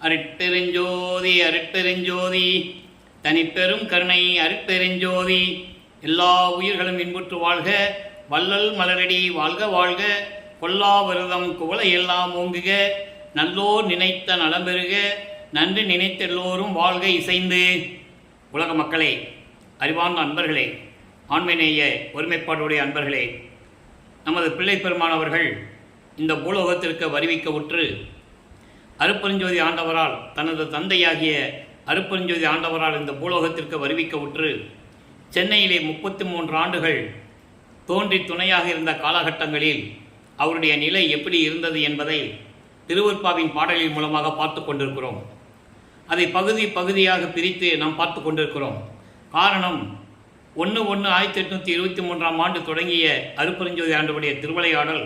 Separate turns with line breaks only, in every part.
அருட்பெருஞ்சோதி அருட்பெருஞ்சோதி தனிப்பெரும் கருணை அருட்பெருஞ்சோதி. எல்லா உயிர்களும் இன்புற்று வாழ்க, வள்ளல் மலரடி வாழ்க வாழ்க, கொல்லா விரதம் குவளை எல்லாம் ஓங்குக, நல்லோர் நினைத்த நலம்பெறுக, நன்றி நினைத்த எல்லோரும் வாழ்க இசைந்து. உலக மக்களே, அறிவார்ந்த அன்பர்களே, ஆண்மைநேய ஒருமைப்பாடுடைய அன்பர்களே, நமது பிள்ளை பெருமானவர்கள் இந்த பூலோகத்திற்கு வருவிக்க உற்று அருட்பெருஞ்சோதி ஆண்டவரால், தனது தந்தையாகிய அருட்பெருஞ்சோதி ஆண்டவரால் இந்த பூலோகத்திற்கு வருவிக்க உற்று சென்னையிலே 33 ஆண்டுகள் தோன்றி துணையாக இருந்த காலகட்டங்களில் அவருடைய நிலை எப்படி இருந்தது என்பதை திருவருட்பாவின் பாடலின் மூலமாக பார்த்து கொண்டிருக்கிறோம். அதை பகுதியாக பிரித்து நாம் பார்த்து கொண்டிருக்கிறோம். காரணம், 1/1/1823 ஆண்டு தொடங்கிய அருட்பெருஞ்சோதி ஆண்டவருடைய திருவிளையாடல்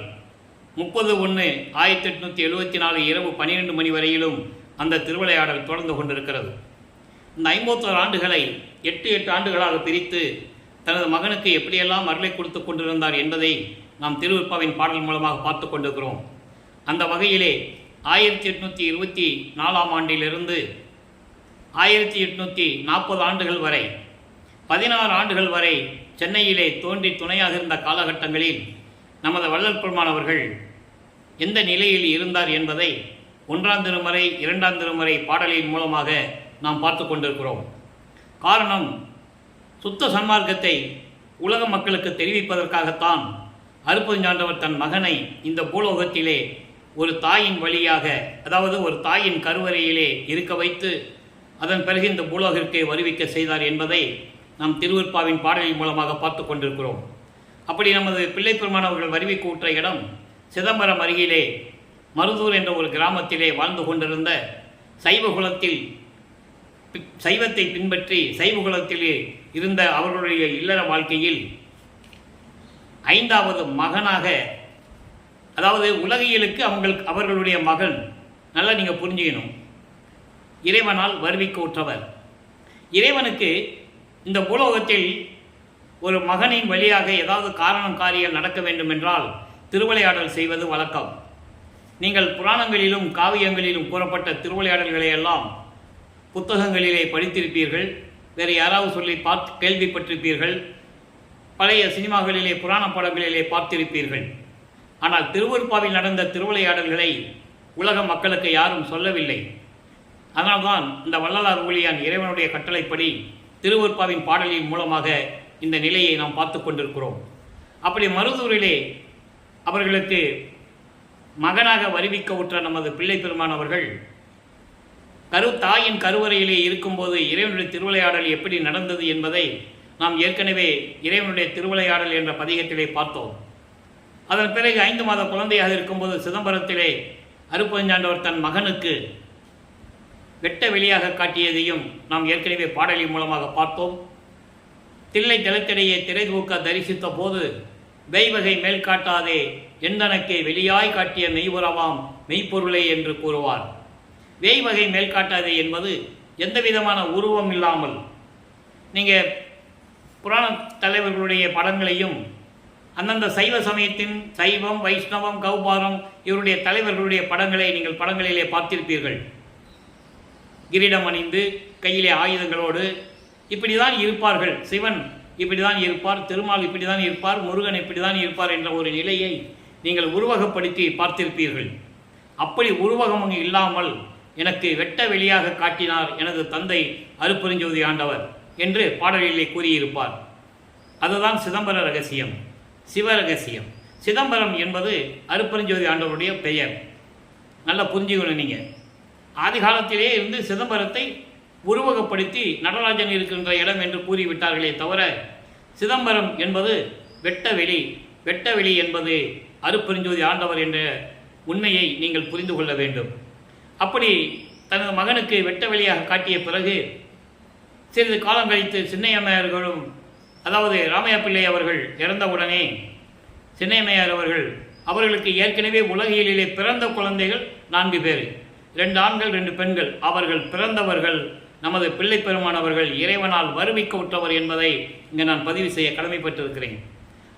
30/1/1874 இரவு 12 மணி வரையிலும் அந்த திருவிளையாடல் தொடர்ந்து கொண்டிருக்கிறது. இந்த 51 ஆண்டுகளை 8 ஆண்டுகளாக பிரித்து தனது மகனுக்கு எப்படியெல்லாம் அருளை கொடுத்து கொண்டிருந்தார் என்பதை நாம் திருவருட்பாவின் பாடல் மூலமாக பார்த்து கொண்டிருக்கிறோம். அந்த வகையிலே 1824 ஆண்டிலிருந்து 1840 ஆண்டுகள் வரை 16 ஆண்டுகள் வரை சென்னையிலே தோன்றி துணையாக இருந்த காலகட்டங்களில் நமது வள்ளல் பெருமானவர்கள் எந்த நிலையில் இருந்தார் என்பதை 1ஆம் திருமுறை 2ஆம் திருமுறை பாடலின் மூலமாக நாம் பார்த்து கொண்டிருக்கிறோம். காரணம், சுத்த சன்மார்க்கத்தை உலக மக்களுக்கு தெரிவிப்பதற்காகத்தான் அருட்பெருஞ்சாண்டவர் தன் மகனை இந்த பூலோகத்திலே ஒரு தாயின் வழியாக, அதாவது ஒரு தாயின் கருவறையிலே இருக்க வைத்து அதன் பிறகு இந்த பூலோகத்திற்கு வருவிக்க செய்தார் என்பதை நாம் திருவருட்பாவின் பாடலின் மூலமாக பார்த்து கொண்டிருக்கிறோம். அப்படி நமது பிள்ளை பெருமானவர்கள் வருவிக்க உற்ற இடம் சிதம்பரம் அருகிலே மருதூர் என்ற ஒரு கிராமத்திலே வாழ்ந்து கொண்டிருந்த சைவகுலத்தில் சைவத்தை பின்பற்றி சைவகுலத்திலே இருந்த அவர்களுடைய இல்லற வாழ்க்கையில் 5வது மகனாக, அதாவது உலகியலுக்கு அவர்களுடைய மகன், நல்லா நீங்கள் புரிஞ்சுக்கணும், இறைவனால் வருவிக்க உற்றவர். இறைவனுக்கு இந்த பூலோகத்தில் ஒரு மகனின் வழியாக ஏதாவது காரணம் காரியம் நடக்க வேண்டும் என்றால் திருவிளையாடல் செய்வது வழக்கம். நீங்கள் புராணங்களிலும் காவியங்களிலும் கூறப்பட்ட திருவிளையாடல்களை எல்லாம் புத்தகங்களிலே படித்திருப்பீர்கள், வேறு யாராவது சொல்லி கேள்விப்பட்டிருப்பீர்கள், பழைய சினிமாக்களிலே புராண படங்களிலே பார்த்திருப்பீர்கள். ஆனால் திருவருட்பாவில் நடந்த திருவிளையாடல்களை உலக மக்களுக்கு யாரும் சொல்லவில்லை. அதனால்தான் இந்த வள்ளலார் ஊழியான் இறைவனுடைய கட்டளைப்படி திருவருட்பாவின் பாடலின் மூலமாக இந்த நிலையை நாம் பார்த்து கொண்டிருக்கிறோம். அப்படி மருதூரிலே அவர்களுக்கு மகனாக வருவிக்க உற்ற நமது பிள்ளை பெருமானவர்கள் தாயின் கருவறையிலே இருக்கும்போது இறைவனுடைய திருவிளையாடல் எப்படி நடந்தது என்பதை நாம் ஏற்கனவே இறைவனுடைய திருவிளையாடல் என்ற பதிகத்திலே பார்த்தோம். அதன் பிறகு 5 மாத குழந்தையாக இருக்கும்போது சிதம்பரத்திலே அருட்பெருஞ்சாண்டவர் தன் மகனுக்கு வெட்ட வெளியாக காட்டியதையும் நாம் ஏற்கனவே பாடலின் மூலமாக பார்த்தோம். தில்லை தலத்திடையே திரை தூக்க தரிசித்த போது வெய்வகை மேல் காட்டாதே எந்தனக்கே வெளியாய் காட்டிய மெய்புறவாம் மெய்ப்பொருளே என்று கூறுவார். வெய்வகை மேல் காட்டாதே என்பது எந்த விதமான உருவம் இல்லாமல், நீங்கள் புராண தலைவர்களுடைய படங்களையும் அந்தந்த சைவ சமயத்தின் சைவம் வைஷ்ணவம் கௌபாரம் இவருடைய தலைவர்களுடைய படங்களை நீங்கள் படங்களிலே பார்த்திருப்பீர்கள். கிரீடம் அணிந்து கையிலே ஆயுதங்களோடு இப்படி தான் இருப்பார்கள். சிவன் இப்படி தான் இருப்பார், திருமால் இப்படி தான் இருப்பார், முருகன் இப்படி தான் இருப்பார் என்ற ஒரு நிலையை நீங்கள் உருவகப்படுத்தி பார்த்திருப்பீர்கள். அப்படி உருவகம் இல்லாமல் எனக்கு வெட்ட வெளியாக காட்டினார் எனது தந்தை அருட்பெருஞ்சோதி ஆண்டவர் என்று பாடலிலே கூறியிருப்பார். அதுதான் சிதம்பர ரகசியம், சிவ ரகசியம். சிதம்பரம் என்பது அருட்பெருஞ்சோதி ஆண்டவருடைய பெயர். நல்லா புரிஞ்சுக்கணும். நீங்கள் ஆதி காலத்திலே இருந்து சிதம்பரத்தை உருவகப்படுத்தி நடராஜன் இருக்கின்ற இடம் என்று கூறிவிட்டார்களே தவிர, சிதம்பரம் என்பது வெட்டவெளி. வெட்டவெளி என்பது அருட்பெருஞ்சோதி ஆண்டவர் என்ற உண்மையை நீங்கள் புரிந்து கொள்ள வேண்டும். அப்படி தனது மகனுக்கு வெட்டவெளியாக காட்டிய பிறகு சிறிது காலம் கழித்து சின்னையம்மையார்களும், அதாவது ராமையா பிள்ளை அவர்கள் இறந்தவுடனே சின்னையம்மையார் அவர்களுக்கு ஏற்கனவே உலகியலிலே பிறந்த குழந்தைகள் 4 பேர், 2 ஆண்கள் 2 பெண்கள். அவர்கள் பிறந்தவர்கள் நமது பிள்ளை பெருமானவர்கள் இறைவனால் வருவிக்க உற்றவர் என்பதை இங்கே நான் பதிவு செய்ய கடமைப்பட்டிருக்கிறேன்.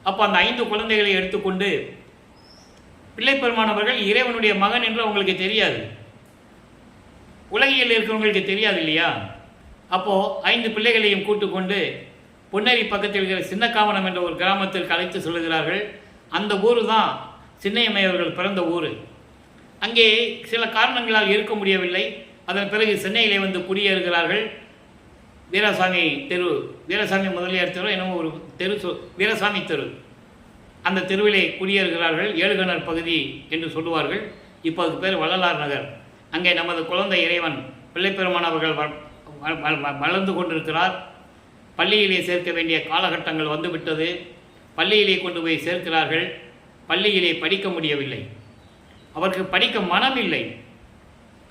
அப்போ அந்த 5 குழந்தைகளை எடுத்துக்கொண்டு பிள்ளை பெருமானவர்கள் இறைவனுடைய மகன் என்று அவங்களுக்கு தெரியாது. உலகியல் இருக்கிறவங்களுக்கு தெரியாது இல்லையா? அப்போது 5 பிள்ளைகளையும் கூட்டுக்கொண்டு பொன்னேரி பக்கத்தில் இருக்கிற சின்னக்காவனம் என்ற ஒரு கிராமத்திற்கு அழைத்து சொல்லுகிறார்கள். அந்த ஊர் தான் சின்னையம்மை அவர்கள் பிறந்த ஊர். அங்கே சில காரணங்களால் இருக்க முடியவில்லை. அதன் பிறகு சென்னையிலே வந்து குடியேறுகிறார்கள். வீராசாமி தெரு, வீராசாமி முதலியார் தெரு, என்னமோ ஒரு தெரு, வீராசாமி தெரு, அந்த தெருவிலே குடியேறுகிறார்கள். ஏழுகணர் பகுதி என்று சொல்லுவார்கள். இப்போ அதுக்கு பேர் வள்ளலார் நகர். அங்கே நமது குழந்தை இறைவன் பிள்ளைப்பெருமான் அவர்கள் வளர்ந்து கொண்டிருக்கிறார். பள்ளியிலே சேர்க்க வேண்டிய காலகட்டங்கள் வந்துவிட்டது. பள்ளியிலே கொண்டு போய் சேர்க்கிறார்கள். பள்ளியிலே படிக்க முடியவில்லை. அவருக்கு படிக்க மனம் இல்லை.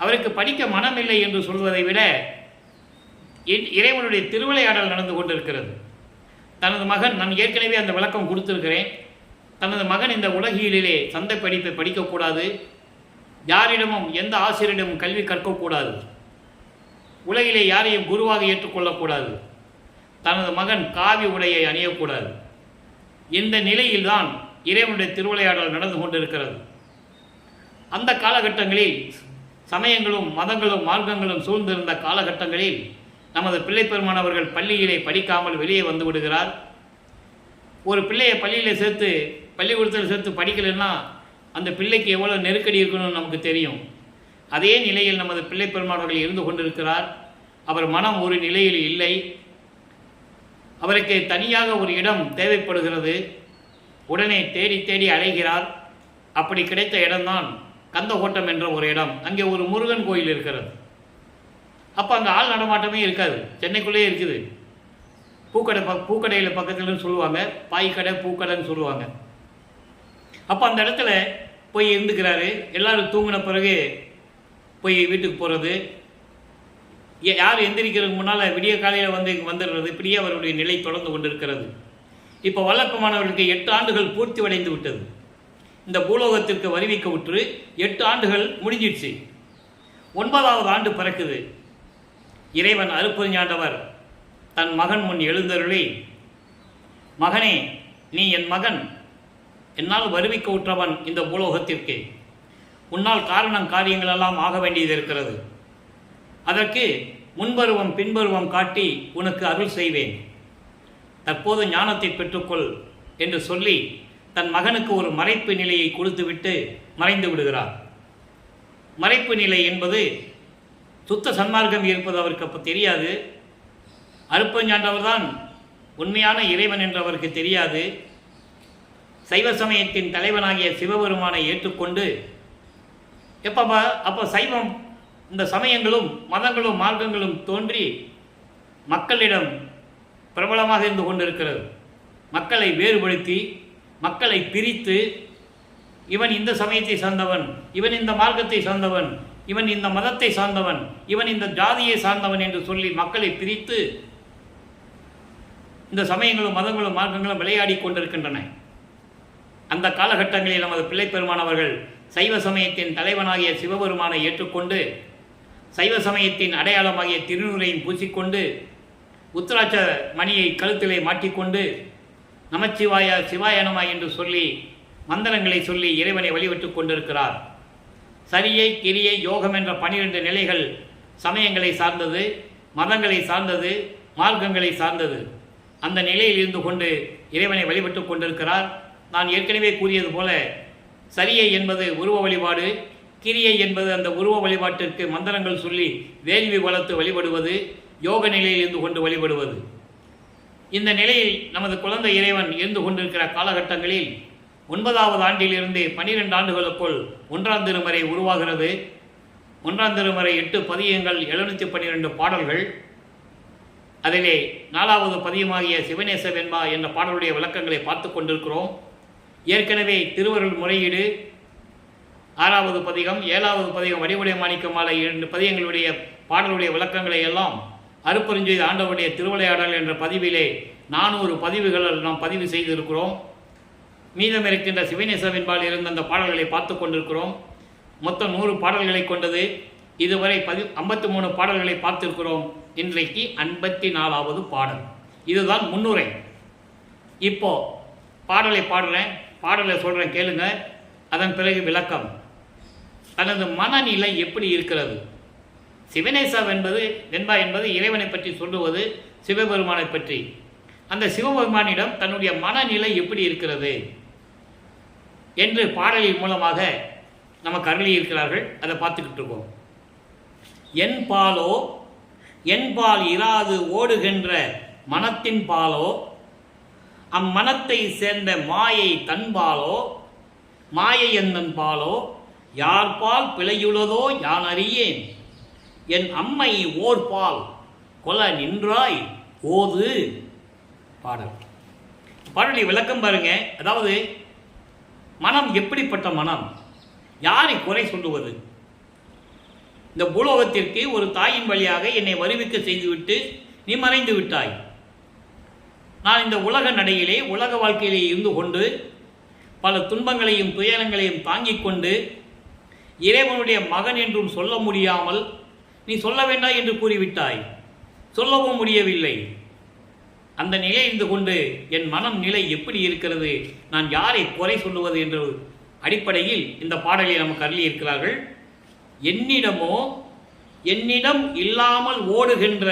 அவருக்கு படிக்க மனம் இல்லை என்று சொல்வதை விட இறைவனுடைய திருவிளையாடல் நடந்து கொண்டிருக்கிறது. தனது மகன், நான் ஏற்கனவே அந்த விளக்கம் கொடுத்திருக்கிறேன், தனது மகன் இந்த உலகியலிலே சந்தை படிப்பை படிக்கக்கூடாது, யாரிடமும் எந்த ஆசிரியரிடமும் கல்வி கற்கக்கூடாது, உலகிலே யாரையும் குருவாக ஏற்றுக்கொள்ளக்கூடாது, தனது மகன் காவி உடையை அணியக்கூடாது. இந்த நிலையில்தான் இறைவனுடைய திருவிளையாடல் நடந்து கொண்டிருக்கிறது. அந்த காலகட்டங்களில் சமயங்களும் மதங்களும் மார்க்கங்களும் சூழ்ந்திருந்த காலகட்டங்களில் நமது பிள்ளைப்பெருமான் அவர்கள் பள்ளியிலே படிக்காமல் வெளியே வந்து விடுகிறார். ஒரு பிள்ளையை பள்ளியில் சேர்த்து, பள்ளிக்கூடத்தில் சேர்த்து படிக்கலைன்னா அந்த பிள்ளைக்கு எவ்வளோ நெருக்கடி இருக்கணும்னு நமக்கு தெரியும். அதே நிலையில் நமது பிள்ளைப்பெருமான் அவர்கள் இருந்து கொண்டிருக்கிறார். அவர் மனம் ஒரு நிலையில் இல்லை. அவருக்கு தனியாக ஒரு இடம் தேவைப்படுகிறது. உடனே தேடி தேடி அலைகிறார். அப்படி கிடைத்த இடம்தான் கந்தகோட்டம் என்ற ஒரு இடம். அங்கே ஒரு முருகன் கோயில் இருக்கிறது. அப்போ அங்கே ஆள் நடமாட்டமே இருக்காது, சென்னைக்குள்ளேயே இருக்குது. பூக்கடையில் பக்கத்துலன்னு சொல்லுவாங்க, பாய்க்கடை பூக்கடைன்னு சொல்லுவாங்க. அப்போ அந்த இடத்துல போய் இருந்துக்கிறாரு. எல்லோரும் தூங்கின பிறகு போய் வீட்டுக்கு போகிறது, யார் எந்திரிக்கிறதுக்கு முன்னால் விடிய காலையில் வந்துடுறது. இப்படியே அவருடைய நிலை தொடர்ந்து கொண்டிருக்கிறது. இப்போ வல்லப்பமானவர்களுக்கு 8 ஆண்டுகள் பூர்த்தி அடைந்து விட்டது. இந்த பூலோகத்திற்கு வருவிக்க விட்டு 8 ஆண்டுகள் முடிஞ்சிடுச்சு. 9வது ஆண்டு பிறக்குது. இறைவன் அருட்பெருஞ்சாண்டவர் தன் மகன் முன் எழுந்தருளி, மகனே, நீ என் மகன், என்னால் வருவிக்க உற்றவன் இந்த பூலோகத்திற்கு. உன்னால் காரணம் காரியங்களெல்லாம் ஆக வேண்டியது இருக்கிறது. அதற்கு முன்பருவம் பின்பருவம் காட்டி உனக்கு அருள் செய்வேன். தற்போது ஞானத்தை பெற்றுக்கொள் என்று சொல்லி தன் மகனுக்கு ஒரு மறைப்பு நிலையை கொடுத்துவிட்டு மறைந்து விடுகிறார். மறைப்பு நிலை என்பது சுத்த சன்மார்க்கம் இருப்பது அவருக்கு அப்போ தெரியாது. அருட்பெருஞ்சாண்டவர் தான் உண்மையான இறைவன் என்று அவருக்கு தெரியாது. சைவ சமயத்தின் தலைவனாகிய சிவபெருமானை ஏற்றுக்கொண்டு அப்போ சைவம், இந்த சமயங்களும் மதங்களும் மார்க்கங்களும் தோன்றி மக்களிடம் பிரபலமாக இருந்து கொண்டிருக்கிறது. மக்களை வேறுபடுத்தி, மக்களை பிரித்து, இவன் இந்த சமயத்தை சார்ந்தவன், இவன் இந்த மார்க்கத்தை சார்ந்தவன், இவன் இந்த மதத்தை சார்ந்தவன், இவன் இந்த ஜாதியை சார்ந்தவன் என்று சொல்லி மக்களை பிரித்து இந்த சமயங்களும் மதங்களும் மார்க்கங்களும் விளையாடி கொண்டிருக்கின்றன. அந்த காலகட்டங்களில் நமது பிள்ளைப்பெருமான் அவர்கள் சைவ சமயத்தின் தலைவனாகிய சிவபெருமானை ஏற்றுக்கொண்டு, சைவ சமயத்தின் அடையாளமாகிய திருநூறையும் பூசிக்கொண்டு, உத்திராட்ச மணியை கழுத்திலே மாட்டிக்கொண்டு, நமச்சிவாய சிவாய நம என்று சொல்லி மந்திரங்களை சொல்லி இறைவனை வழிபட்டு கொண்டிருக்கிறார். சரியை, கிரியை, யோகம் என்ற 12 நிலைகள் சமயங்களை சார்ந்தது, மதங்களை சார்ந்தது, மார்க்கங்களை சார்ந்தது. அந்த நிலையில் இருந்து கொண்டு இறைவனை வழிபட்டு கொண்டிருக்கிறார். நான் ஏற்கனவே கூறியது போல, சரியை என்பது உருவ வழிபாடு, கிரியை என்பது அந்த உருவ வழிபாட்டிற்கு மந்திரங்கள் சொல்லி வேள்வி வளர்த்து வழிபடுவது, யோக நிலையில் இருந்து கொண்டு வழிபடுவது. இந்த நிலையில் நமது குழந்தை இறைவன் இருந்து கொண்டிருக்கிற காலகட்டங்களில் 9வது ஆண்டிலிருந்து 12 ஆண்டுகளுக்குள் 1ஆம் திருமறை உருவாகிறது. 1ஆம் திருமறை 8 பதியங்கள், 712 பாடல்கள். அதிலே 4வது பதியமாகிய சிவநேச வெண்பா என்ற பாடலுடைய விளக்கங்களை பார்த்து கொண்டிருக்கிறோம். ஏற்கனவே திருவருள் முறையீடு 6வது பதிகம், 7வது பதிகம் வடிவுடைய மாணிக்க மாலை 2 பதியங்களுடைய பாடலுடைய விளக்கங்களை எல்லாம் அருட்பெருஞ்சோதி ஆண்டவருடைய திருவிளையாடல் என்ற பதிவிலே 400 பதிவுகளில் நாம் பதிவு செய்திருக்கிறோம். மீதம் இருக்கின்ற சிவநேச வெண்பால் இருந்த அந்த பாடல்களை பார்த்து கொண்டிருக்கிறோம். மொத்தம் 100 பாடல்களை கொண்டது. இதுவரை 53 பாடல்களை பார்த்திருக்கிறோம். இன்றைக்கு 54வது பாடல். இதுதான் முன்னுரை. இப்போ பாடலை பாடுறேன், பாடலை சொல்கிறேன், கேளுங்க. அதன் பிறகு விளக்கம். தனது மனநிலை எப்படி இருக்கிறது, சிவனேசா வெண்பா என்பது இறைவனை பற்றி சொல்லுவது சிவபெருமானை பற்றி. அந்த சிவபெருமானிடம் தன்னுடைய மனநிலை எப்படி இருக்கிறது என்று பாடலின் மூலமாக நமக்கு அருளி இருக்கிறார்கள். அதை பார்த்துக்கிட்டு இருக்கோம். என் பாலோ என் பால் இராது ஓடுகின்ற மனத்தின் பாலோ அம்மனத்தை சேர்ந்த மாயை தன்பாலோ மாயை என்னன் பாலோ யார் பால் பிழையுள்ளதோ யான் அறியேன் என் அம்மை ஓர் பால் கொல நின்றாய் ஓது. பாடலை விளக்கம் பாருங்க. அதாவது மனம் எப்படிப்பட்ட மனம், யாரை குறை சொல்லுவது? இந்த பூலோகத்திற்கு ஒரு தாயின் வழியாக என்னை வருவிக்க செய்துவிட்டு நீ மறைந்து விட்டாய். நான் இந்த உலக நடையிலே உலக வாழ்க்கையிலே இருந்து கொண்டு பல துன்பங்களையும் துயரங்களையும் தாங்கிக் கொண்டு இறைவனுடைய மகன் என்றும் சொல்ல முடியாமல் நீ சொல்ல வேண்டாம் என்று கூறிவிட்டாய். சொல்லவும் முடியவில்லை. அந்த நிலை இருந்து கொண்டு என் மனம் நிலை எப்படி இருக்கிறது, நான் யாரை குறை சொல்லுவது என்ற அடிப்படையில் இந்த பாடலை நமக்கு அருளி இருக்கிறார்கள். என்னிடமோ என்னிடம் இல்லாமல் ஓடுகின்ற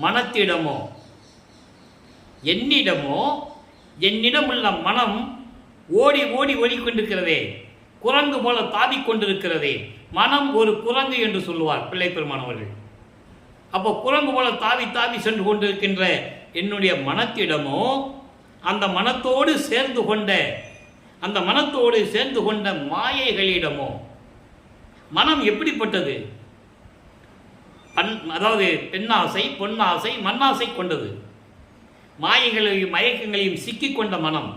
மனத்திடமோ என்னிடம் உள்ள மனம் ஓடி ஓடி ஓடிக்கொண்டிருக்கிறதே, குரங்கு போல தாவிக் கொண்டிருக்கிறதே. மனம் ஒரு குரங்கு என்று சொல்லுவார் பிள்ளை பெருமானவர்கள். அப்போ குரங்கு போல தாவி தாவி சென்று கொண்டிருக்கின்ற என்னுடைய மனத்திடமோ அந்த மனத்தோடு சேர்ந்து கொண்ட மாயைகளிடமோ. மனம் எப்படிப்பட்டது? அதாவது பெண்ணாசை பொன்னாசை மண்ணாசை கொண்டது. மாயைகளையும் மயக்கங்களையும் சிக்கிக் கொண்ட மனம்.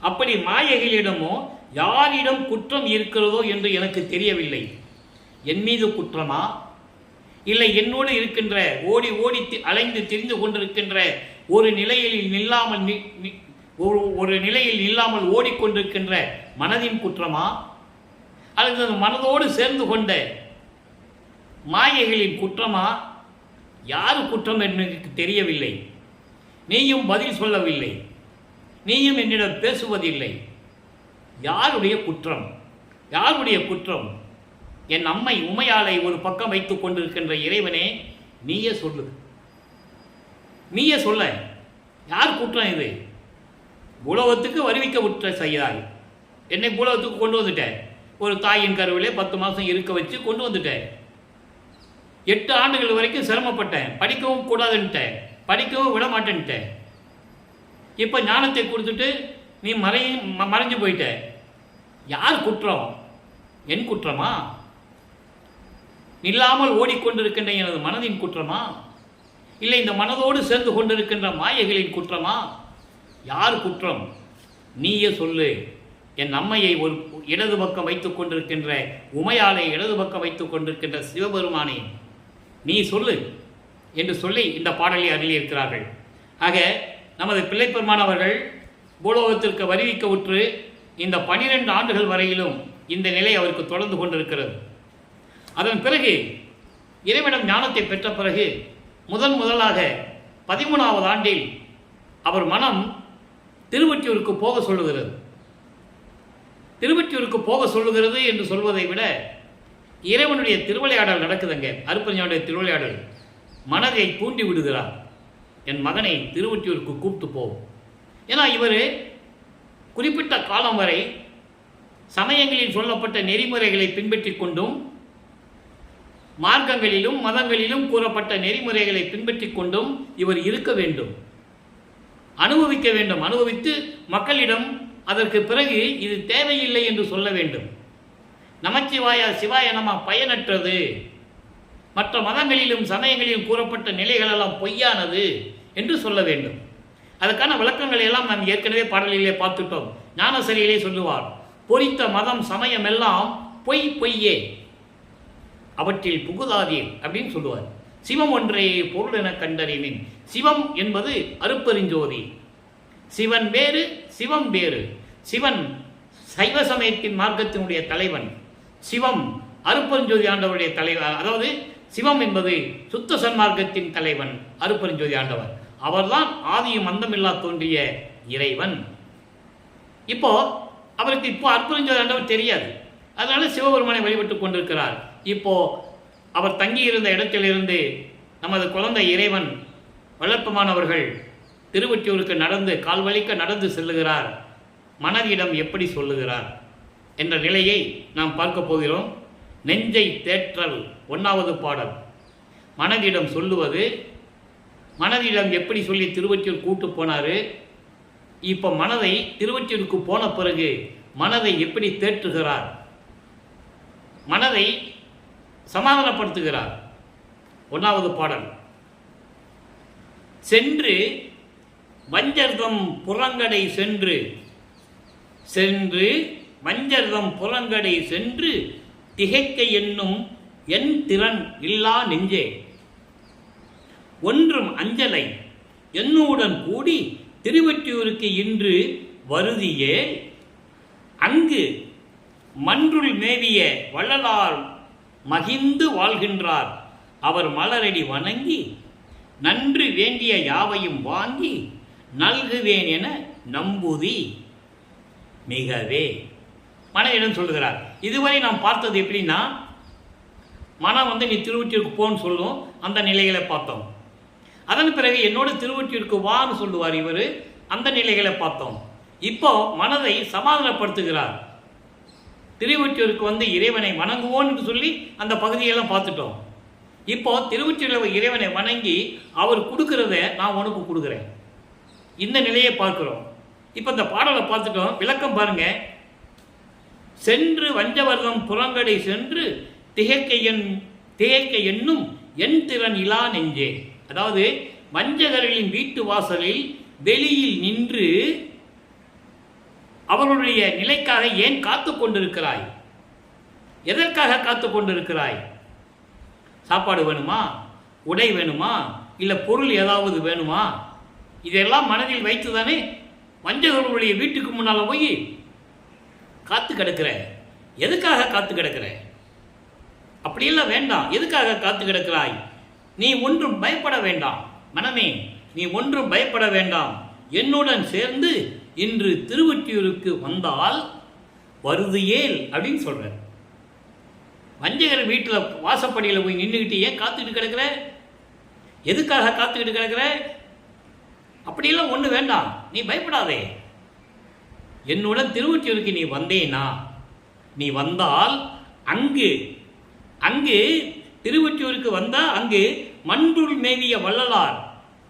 அப்படி மாயைகளிடமோ யாரிடம் குற்றம் இருக்கிறதோ என்று எனக்கு தெரியவில்லை. என் மீது குற்றமா, இல்லை என்னோடு இருக்கின்ற ஓடி ஓடி அலைந்து திரிந்து கொண்டிருக்கின்ற ஒரு நிலையில் இல்லாமல் ஓடிக்கொண்டிருக்கின்ற மனதின் குற்றமா, அல்லது மனதோடு சேர்ந்து கொண்ட மாயைகளின் குற்றமா? யாரு குற்றம் எனக்கு தெரியவில்லை. நீயும் பதில் சொல்லவில்லை, நீயும் என்னிடம் பேசுவதில்லை. யாருடைய குற்றம்? யாருடைய குற்றம்? என் அம்மை உமையாளை ஒரு பக்கம் வைத்துக் கொண்டிருக்கின்ற இறைவனே, நீயே சொல்லு, நீயே சொல்ல. யார் குற்றம் இது? பூலோகத்துக்கு வருவிக்க விட்ட செய்தாய். என்னை பூலோகத்துக்கு கொண்டு வந்துட்டேன். ஒரு தாயின் கருவிலே 10 மாதம் இருக்க வச்சு கொண்டு வந்துட்டேன். 8 ஆண்டுகள் வரைக்கும் சிரமப்பட்டேன். படிக்கவும் கூடாதுன்ட்டேன், படிக்கவும் விட மாட்டேன்ட்டேன். இப்போ ஞானத்தை கொடுத்துட்டு நீ மறைஞ்சு போயிட்ட. யார் குற்றம்? என் குற்றமா? இல்லாமல் ஓடிக்கொண்டிருக்கின்ற எனது மனதின் குற்றமா, இல்லை இந்த மனதோடு சேர்ந்து கொண்டிருக்கின்ற மாயைகளின் குற்றமா? யார் குற்றம்? நீயே சொல்லு. என் அம்மையை ஒரு இடது பக்கம் வைத்துக் கொண்டிருக்கின்ற உமையாளை இடது பக்கம் வைத்துக் கொண்டிருக்கின்ற சிவபெருமானே, நீ சொல்லு என்று சொல்லி இந்த பாடலை அருளியிருக்கிறார்கள். ஆக நமது பிள்ளைப்பெருமானவர்கள் பூலோகத்திற்கு வருவிக்க உற்று இந்த 12 ஆண்டுகள் வரையிலும் இந்த நிலை அவருக்கு தொடர்ந்து கொண்டிருக்கிறது. அதன் பிறகு இறைவனிடம் ஞானத்தை பெற்ற பிறகு முதலாக 13வது ஆண்டில் அவர் மனம் திருவொற்றியூருக்கு போக சொல்லுகிறது. திருவொற்றியூருக்கு போக சொல்லுகிறது என்று சொல்வதை விட இறைவனுடைய திருவிளையாடல் நடக்குதுங்க. அருப்பஞ்சனுடைய திருவிளையாடல் மனதை தூண்டி விடுகிறார். என் மகனை திருவொற்றியூருக்கு கூப்பிட்டு போ. ஏன்னா இவர் குறிப்பிட்ட காலம் வரை சமயங்களில் சொல்லப்பட்ட நெறிமுறைகளை பின்பற்றி கொண்டும் மார்க்கங்களிலும் மதங்களிலும் கூறப்பட்ட நெறிமுறைகளை பின்பற்றி கொண்டும் இவர் இருக்க வேண்டும், அனுபவிக்க வேண்டும். அனுபவித்து மக்களிடம் அதற்கு பிறகு இது தேவையில்லை என்று சொல்ல வேண்டும். நமச்சிவாய சிவாய நம பயனற்றது, மற்ற மதங்களிலும் சமயங்களிலும் கூறப்பட்ட நிலைகளெல்லாம் பொய்யானது என்று சொல்ல வேண்டும். அதற்கான விளக்கங்களை எல்லாம் நாம் ஏற்கனவே பாடலிலே பார்த்துட்டோம். ஞானசரியிலே சொல்லுவார், பொறித்த மதம் சமயம் எல்லாம் பொய் பொய்யே, அவற்றில் புகுதாதீர் அப்படின்னு சொல்லுவார். சிவம் ஒன்றே பொருள் என கண்டறிவின். சிவம் என்பது அருப்பெருஞ்சோதி. சிவன் வேறு, சிவம் வேறு. சிவன் சைவ சமயத்தின் மார்க்கத்தினுடைய தலைவன். சிவம் அருப்பெருஞ்சோதி ஆண்டவருடைய தலைவர். அதாவது சிவம் என்பது சுத்த சன்மார்க்கத்தின் தலைவன் அருப்பெருஞ்சோதி ஆண்டவர். அவர்தான் ஆதியும் அந்தமில்லா தோன்றிய இறைவன். அவருக்கு இப்போ அருப்பெருஞ்சோதி ஆண்டவர் தெரியாது. அதனால சிவபெருமானை வழிபட்டு கொண்டிருக்கிறார். இப்போ அவர் தங்கியிருந்த இடத்திலிருந்து நமது குழந்தை இறைவன் வளர்ப்பமானவர்கள் திருவொற்றியூருக்கு நடந்து கால்வலிக்க நடந்து செல்லுகிறார். மனதிடம் எப்படி சொல்லுகிறார் என்ற நிலையை நாம் பார்க்க போகிறோம். நெஞ்சை தேற்றல் 1வது பாடல். மனதிடம் சொல்லுவது, மனதிடம் எப்படி சொல்லி திருவொற்றியூர் கூட்டு போனார். இப்போ மனதை திருவொற்றியூருக்கு போன பிறகு மனதை எப்படி தேற்றுகிறார், மனதை சமாதானப்படுத்துகிறார். 1வது பாடல். சென்று வஞ்சர்தம் புறங்கடை சென்று சென்று வஞ்சர்தம் புறங்கடை சென்று திகைக்க என்னும் என் திறன் இல்லா நெஞ்சே, ஒன்றும் அஞ்சலை என்னுடன் கூடி திருவொற்றியூருக்கு இன்று வருதியே, அங்கு மன்றுள் மேவிய வள்ளலார் மகிழ்ந்து வாழ்கின்றார். அவர் மலரடி வணங்கி நன்று வேண்டிய யாவையும் வாங்கி நல்குவேன் என நம்புதி மிகவே. மனதிடம் சொல்லுகிறார். இதுவரை நாம் பார்த்தது எப்படின்னா, மனம் நீ திருவொற்றியூருக்கு போன்னு சொல்லும், அந்த நிலைகளை பார்த்தோம். அதன் பிறகு என்னோட திருவொற்றியூருக்கு வான்னு சொல்லுவார் இவர், அந்த நிலைகளை பார்த்தோம். இப்போ மனதை சமாதானப்படுத்துகிறார். திருவொற்றியூருக்கு இறைவனை வணங்குவோம் என்று சொல்லி அந்த பகுதியெல்லாம் பார்த்துட்டோம். இப்போ திருவொற்றியூரில் இறைவனை வணங்கி அவர் கொடுக்கிறத நான் உனக்கு கொடுக்குறேன், இந்த நிலையை பார்க்கிறோம். இப்போ இந்த பாடலை பார்த்துட்டோம். விளக்கம் பாருங்க. சென்று வஞ்சவர்தம் புறங்கடை சென்று திகைக்க என்னும் என் திறன் இலா நெஞ்சே. அதாவது வஞ்சகர்களின் வீட்டு வாசலில் வெளியில் நின்று அவர்களுடைய நிலைக்காக ஏன் காத்து கொண்டிருக்கிறாய்? எதற்காக காத்து கொண்டிருக்கிறாய்? சாப்பாடு வேணுமா, உடை வேணுமா, இல்லை பொருள் ஏதாவது வேணுமா? இதெல்லாம் மனதில் வைத்து தானே வஞ்சகர்களுடைய வீட்டுக்கு முன்னால் போய் காத்து கிடக்கிற. எதுக்காக காத்து கிடக்கிற? அப்படியெல்லாம் வேண்டாம். எதுக்காக காத்து கிடக்கிறாய்? நீ ஒன்றும் பயப்பட வேண்டாம் மனமே, நீ ஒன்றும் பயப்பட வேண்டாம். என்னுடன் சேர்ந்து இன்று திருவொற்றியூருக்கு வந்தால் வருதியேல் அப்படின்னு சொல்ற. வஞ்சகர் வீட்டில் வாசப்படியில் போய் நின்றுக்கிட்டு ஏன் காத்துக்கிட்டு கிடக்கிற? எதுக்காக காத்துக்கிட்டு கிடக்கிற? அப்படியெல்லாம் ஒன்று வேண்டாம், நீ பயப்படாதே. என்னுடன் திருவொற்றியூருக்கு நீ வந்தேனா, நீ வந்தால் அங்கு அங்கு திருவொற்றியூருக்கு வந்தால் அங்கு மன்றுள் மேவிய வள்ளலார்.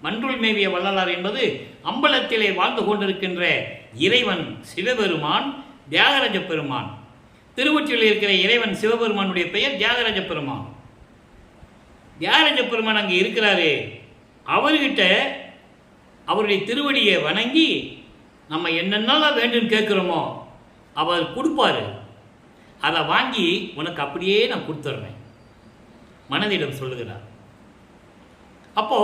மன்றுள் மேவிய வள்ளலார் என்பது அம்பலத்திலே வாழ்ந்து கொண்டிருக்கின்ற இறைவன் சிவபெருமான், தியாகராஜ பெருமான். திருவொற்றியூரில் இருக்கிற இறைவன் சிவபெருமானுடைய பெயர் தியாகராஜ பெருமான். தியாகராஜ பெருமான் அங்கே இருக்கிறாரு. அவர்கிட்ட அவருடைய திருவடியை வணங்கி நம்ம என்னென்னலாம் வேண்டும் கேட்குறோமோ அவர் கொடுப்பாரு. அதை வாங்கி உனக்கு அப்படியே நான் கொடுத்துட்றேன், மனதிடம் சொல்லுகிறார். அப்போ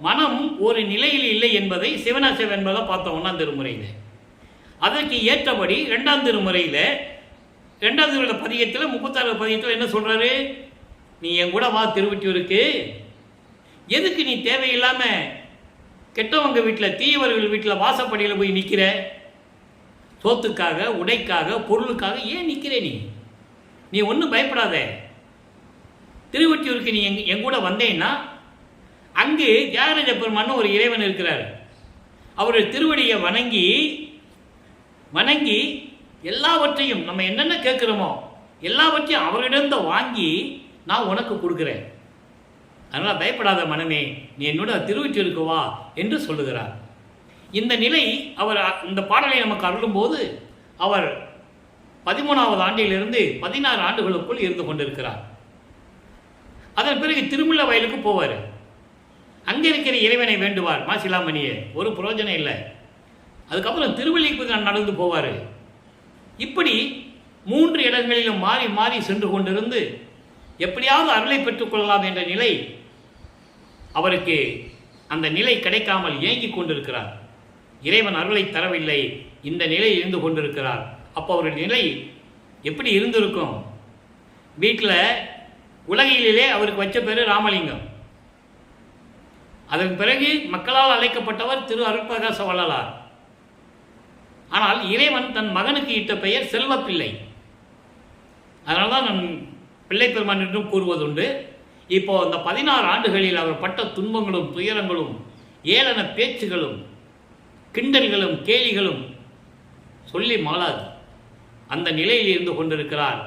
மனம் ஒரு நிலையில் இல்லை என்பதை சிவனாசிவ என்பதை பார்த்தோம் 1ஆம் திருமுறையில். அதற்கு ஏற்றபடி 2ஆம் திருமுறையில் 2ஆம் திருமுறை பதிகத்தில் 36 பதிகத்தில் என்ன சொல்றாரு? நீ என் கூட வா திருவொற்றியூருக்கு. எதுக்கு நீ தேவையில்லாமல் கெட்டவங்க வீட்டில், தீயவர்கள் வீட்டில் வாசப்படியில் போய் நிற்கிற? சோத்துக்காக, உடைக்காக, பொருளுக்காக ஏன் நிற்கிற? நீ ஒன்றும் பயப்படாத. திருவொற்றியூருக்கு நீ என் கூட வந்தேன்னா அங்கு தியாகராஜ பெருமான் ஒரு இறைவன் இருக்கிறார். அவருடைய திருவடியை வணங்கி வணங்கி எல்லாவற்றையும் நம்ம என்னென்ன கேட்குறோமோ எல்லாவற்றையும் அவரிடம் வாங்கி நான் உனக்கு கொடுக்குறேன். அதனால் பயப்படாத மனமே, நீ என்னோட திருவொற்றியூருக்கு வா என்று சொல்லுகிறார். இந்த நிலை அவர் இந்த பாடலை நமக்கு அருளும்போது அவர் 13வது ஆண்டிலிருந்து 16 ஆண்டுகளுக்குள் இருந்து கொண்டிருக்கிறார். அதன் பிறகு திருமுல்ல வயலுக்கு போவார். அங்கே இருக்கிற இறைவனை வேண்டுவார். மாசிலாமணியே, ஒரு பிரயோஜனம் இல்லை. அதுக்கப்புறம் திருவள்ளிக்கு நடந்து போவார். இப்படி 3 இடங்களிலும் மாறி மாறி சென்று கொண்டிருந்து எப்படியாவது அருளை பெற்றுக்கொள்ளலாம் என்ற நிலை அவருக்கு, அந்த நிலை கிடைக்காமல் ஏங்கிக் கொண்டிருக்கிறார். இறைவன் அருளை தரவில்லை, இந்த நிலை இருந்து கொண்டிருக்கிறார். அப்போ அவருடைய நிலை எப்படி இருந்திருக்கும்? வீட்டில் உலகிலே அவருக்கு வச்ச பேர் ராமலிங்கம். அதன் பிறகு மக்களால் அழைக்கப்பட்டவர் திரு அருட்பிரகாச வள்ளலார். ஆனால் இறைவன் தன் மகனுக்கு இட்ட பெயர் செல்வப்பிள்ளை. அதனால தான் நான் பிள்ளை பெருமான் என்றும் கூறுவதுண்டு. இப்போ இந்த 16 ஆண்டுகளில் அவர் பட்ட துன்பங்களும் துயரங்களும் ஏளன பேச்சுகளும் கிண்டல்களும் கேலிகளும் சொல்லி மாளாது. அந்த நிலையில் இருந்து கொண்டிருக்கிறார்.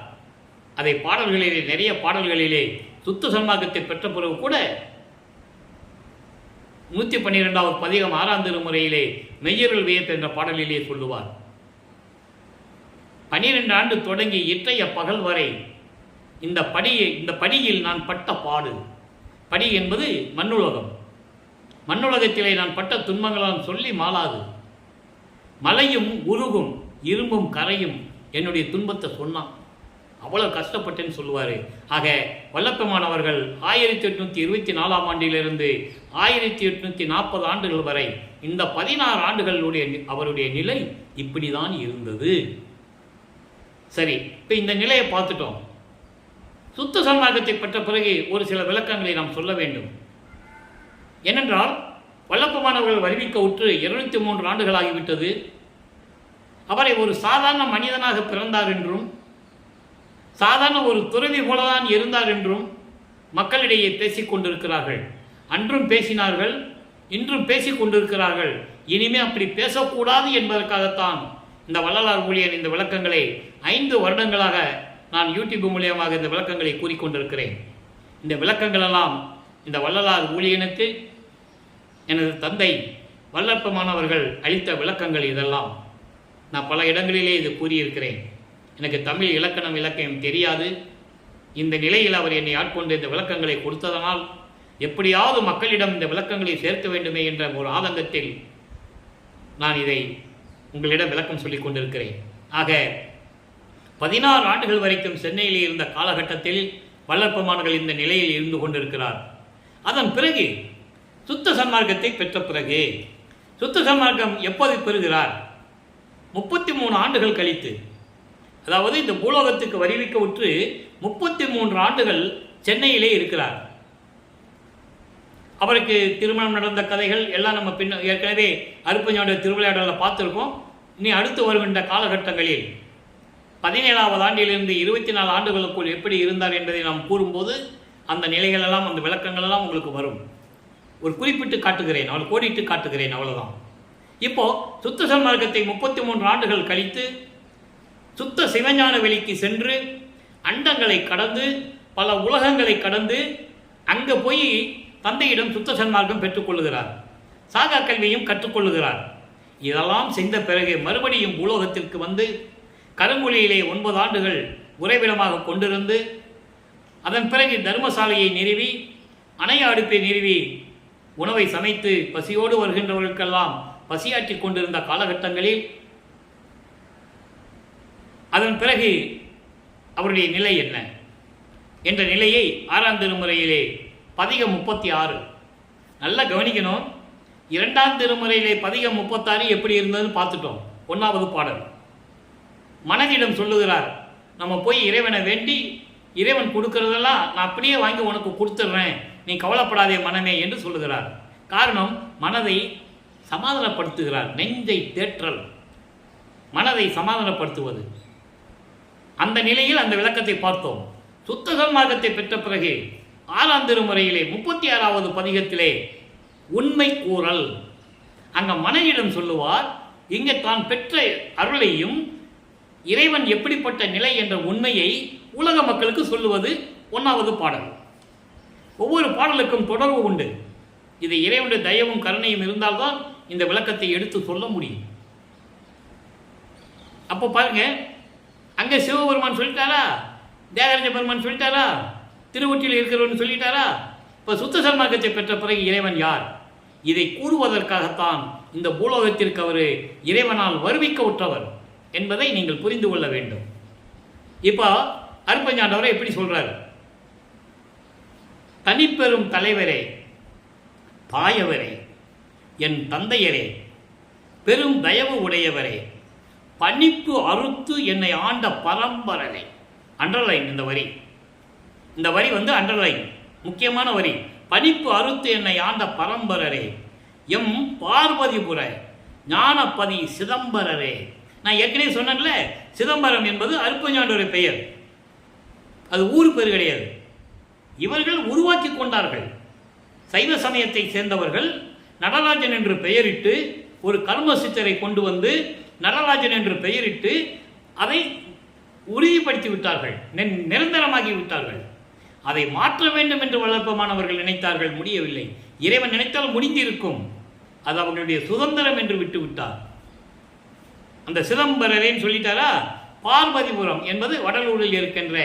அதை பாடல்களிலே, நிறைய பாடல்களிலே சுத்த சன்மார்க்கத்தை பெற்ற பிறகு கூட 112வது பதிகம் 6ஆம் திருமுறையிலே மெய்யருள் வியப்பு என்ற பாடலிலே சொல்லுவார். 12 ஆண்டு தொடங்கி இற்றைய பகல் வரை இந்த படியில் நான் பட்ட பாடு. படி என்பது மண்ணுலகம். மண்ணுலகத்திலே நான் பட்ட துன்பங்களால் சொல்லி மாளாது. மலையும் உருகும், இரும்பும் கரையும் என்னுடைய துன்பத்தை சொன்னான். அவ்வளோ கஷ்டப்பட்டேன்னு சொல்லுவார். ஆக வல்லப்பெருமான் அவர்கள் 1824ஆம் ஆண்டிலிருந்து 1840 ஆண்டுகள் வரை இந்த 16 ஆண்டுகளுடைய அவருடைய நிலை இப்படி தான் இருந்தது. சரி, இப்போ இந்த நிலையை பார்த்துட்டோம். சுத்த சன்மார்க்கத்தை பெற்ற பிறகு ஒரு சில விளக்கங்களை நாம் சொல்ல வேண்டும். ஏனென்றால் வல்லப்பெருமான் அவர்கள் வருவிக்க உற்று 203 ஆண்டுகள் ஆகிவிட்டது. அவரை ஒரு சாதாரண மனிதனாக பிறந்தார் என்றும் சாதாரண ஒரு துறவி போலதான் இருந்தார் என்றும் மக்களிடையே பேசிக் கொண்டிருக்கிறார்கள். அன்றும் பேசினார்கள், இன்றும் பேசிக் கொண்டிருக்கிறார்கள். இனிமே அப்படி பேசக்கூடாது என்பதற்காகத்தான் இந்த வள்ளலார் ஊழியன் இந்த விளக்கங்களை 5 வருடங்களாக நான் யூடியூப் மூலியமாக இந்த விளக்கங்களை கூறிக்கொண்டிருக்கிறேன். இந்த விளக்கங்களெல்லாம் இந்த வள்ளலார் ஊழியனுக்கு எனது தந்தை வல்லப்பெருமான் அவர்கள் அளித்த விளக்கங்கள். இதெல்லாம் நான் பல இடங்களிலே இது கூறியிருக்கிறேன். எனக்கு தமிழ் இலக்கியம் தெரியாது. இந்த நிலையில் அவர் என்னை ஆட்கொண்டு இந்த விளக்கங்களை கொடுத்ததனால் எப்படியாவது மக்களிடம் இந்த விளக்கங்களை சேர்க்க வேண்டுமே என்ற ஒரு ஆதங்கத்தில் நான் இதை உங்களிடம் விளக்கம் சொல்லிக் கொண்டிருக்கிறேன். ஆக 16 ஆண்டுகள் வரைக்கும் சென்னையில் இருந்த காலகட்டத்தில் வல்லப்பெருமான்கள் இந்த நிலையில் இருந்து கொண்டிருக்கிறார். அதன் பிறகு சுத்த சன்மார்க்கத்தை பெற்ற பிறகு சுத்த சன்மார்க்கம் எப்போது பெறுகிறார்? 33 ஆண்டுகள் கழித்து. அதாவது இந்த பூலோகத்துக்கு வருவிக்க உற்று 33 ஆண்டுகள் சென்னையிலே இருக்கிறார். அவருக்கு திருமணம் நடந்த கதைகள் எல்லாம் நம்ம ஏற்கனவே அருப்பஞ்சாண்டு திருவிளையாடலில் பார்த்துருக்கோம். இனி அடுத்து வருகின்ற காலகட்டங்களில் 17வது ஆண்டிலிருந்து 24 ஆண்டுகளுக்குள் எப்படி இருந்தார் என்பதை நாம் கூறும்போது அந்த நிலைகளெல்லாம், அந்த விளக்கங்களெல்லாம் உங்களுக்கு வரும். ஒரு குறிப்பிட்டு காட்டுகிறேன், அவள் கோடிட்டு காட்டுகிறேன், அவ்வளோதான். இப்போ சுத்த சன்மார்க்கத்தை 33 ஆண்டுகள் கழித்து சுத்த சிவஞான வெளிக்கு சென்று அண்டங்களை கடந்து பல உலகங்களை கடந்து அங்கே போய் தந்தையிடம் சுத்த சன்மார்க்கம் பெற்றுக்கொள்ளுகிறார். சாகா கல்வியும் கற்றுக்கொள்ளுகிறார். இதெல்லாம் செய்த பிறகு மறுபடியும் பூலோகத்திற்கு வந்து கருங்குழியிலே 9 ஆண்டுகள் உறைவிடமாக கொண்டிருந்து அதன் பிறகு தர்மசாலையை நிறுவி அணைய அடுப்பை நிறுவி உணவை சமைத்து பசியோடு வருகின்றவர்களுக்கெல்லாம் பசியாற்றி கொண்டிருந்த காலகட்டங்களில் அதன் பிறகு அவருடைய நிலை என்ன என்ற நிலையை 6ஆம் திருமுறையிலே பதிகம் 36 நல்லா கவனிக்கணும். 2ஆம் திருமுறையிலே பதிகம் 36 எப்படி இருந்ததுன்னு பார்த்துட்டோம். 1வது பாடல் மனதிடம் சொல்லுகிறார், நம்ம போய் இறைவனை வேண்டி இறைவன் கொடுக்கறதெல்லாம் நான் அப்படியே வாங்கி உனக்கு கொடுத்துட்றேன், நீ கவலைப்படாதே மனமே என்று சொல்லுகிறார். காரணம், மனதை சமாதானப்படுத்துகிறார். நெஞ்சை தேற்றல், மனதை சமாதானப்படுத்துவது. அந்த நிலையில் அந்த விளக்கத்தை பார்த்தோம். சுத்த சன்மார்க்கத்தை பெற்ற பிறகு 6ஆம் திருமுறையிலே 36வது பதிகத்திலே உண்மை கூறல். அங்க மனைவிடம் சொல்லுவார், இங்கே தான் பெற்ற அருளையும் இறைவன் எப்படிப்பட்ட நிலை என்ற உண்மையை உலக மக்களுக்கு சொல்லுவது 1வது பாடல். ஒவ்வொரு பாடலுக்கும் தொடர்பு உண்டு. இது இறைவனுடைய தயவும் கருணையும் இருந்தால்தான் இந்த விளக்கத்தை எடுத்து சொல்ல முடியும். அப்போ பாருங்க, அங்கே சிவபெருமான் சொல்லிட்டாரா, தியாகராஜ பெருமான் சொல்லிட்டாரா, திருவொற்றியில் இருக்கிறவன் சொல்லிட்டாரா? இப்போ சுத்த சன்மார்க்கத்தை பெற்ற பிறகு இறைவன் யார்? இதை கூறுவதற்காகத்தான் இந்த பூலோகத்திற்கு அவர் இறைவனால் வருவிக்க உற்றவர் என்பதை நீங்கள் புரிந்து கொள்ள வேண்டும். இப்போ அருப்பஞ்சாண்டவரை எப்படி சொல்றார்? தனிப்பெரும் தலைவரே, தாயவரே, என் தந்தையரே, பெரும் தயவு உடையவரே, பணிப்பு அறுத்து என்னை ஆண்ட பரம்பரனை. அண்டர்லைன் இந்த வரி. இந்த வரி அண்டர்லைன், முக்கியமான வரி. பணிப்பு அறுத்து என்னை ஆண்ட பரம்பரரே, எம் பார்வதிபுர ஞானபதி சிதம்பரரே. நான் ஏற்கனவே சொன்னேன்ல, சிதம்பரம் என்பது அருப்பஞ்சாண்டோரை பெயர். அது ஊர் பேர் கிடையாது. இவர்கள் உருவாக்கி கொண்டார்கள். சைவ சமயத்தை சேர்ந்தவர்கள் நடராஜன் என்று பெயரிட்டு ஒரு கர்ம சித்தரை கொண்டு வந்து நடராஜன் என்று பெயரிட்டு அதை உறுதிப்படுத்தி விட்டார்கள், நிரந்தரமாகி விட்டார்கள். அதை மாற்ற வேண்டும் என்று வளர்ப்பமானவர்கள் நினைத்தார்கள், முடியவில்லை. இறைவன் நினைத்தால் முடிந்திருக்கும், அது அவர்களுடைய சுதந்திரம் என்று விட்டு விட்டார். அந்த சிதம்பரரேன்னு சொல்லிட்டாரா, பார்வதிபுரம் என்பது வடலூரில் இருக்கின்ற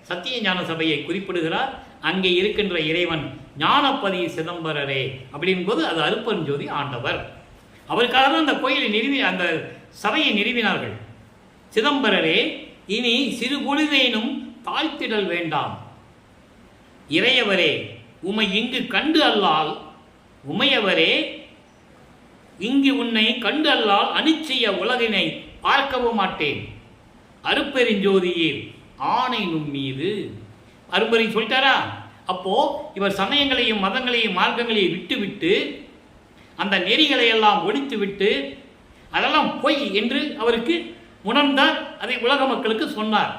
சத்திய ஞான சபையை குறிப்பிடுகிறார். அங்கே இருக்கின்ற இறைவன் ஞானபதி சிதம்பரரே அப்படின் போது அது அருப்பெருஞ்சோதி ஆண்டவர். அவருக்காக தான் அந்த கோயிலை அந்த சபையை நிறுவினார்கள். சிதம்பரரே, இனி சிறு பொழுதேனும் தாழ்த்திடல் வேண்டாம். இறையவரே, உமை இங்கு கண்டு அல்லால், உமையவரே இங்கு உன்னை கண்டு அல்லால் அனிச்சைய உலகினை பார்க்கவும் மாட்டேன். அருப்பெருஞ்சோதியில் ஆணை நும் மீது. அரும்பரி சொல்லிட்டாரா? அப்போ இவர் சமயங்களையும் மதங்களையும் மார்க்கங்களையும் விட்டுவிட்டு அந்த நெறிகளை எல்லாம் ஒழித்து விட்டு அதெல்லாம் பொய் என்று அவருக்கு உணர்ந்தார். அதை உலக மக்களுக்கு சொன்னார்.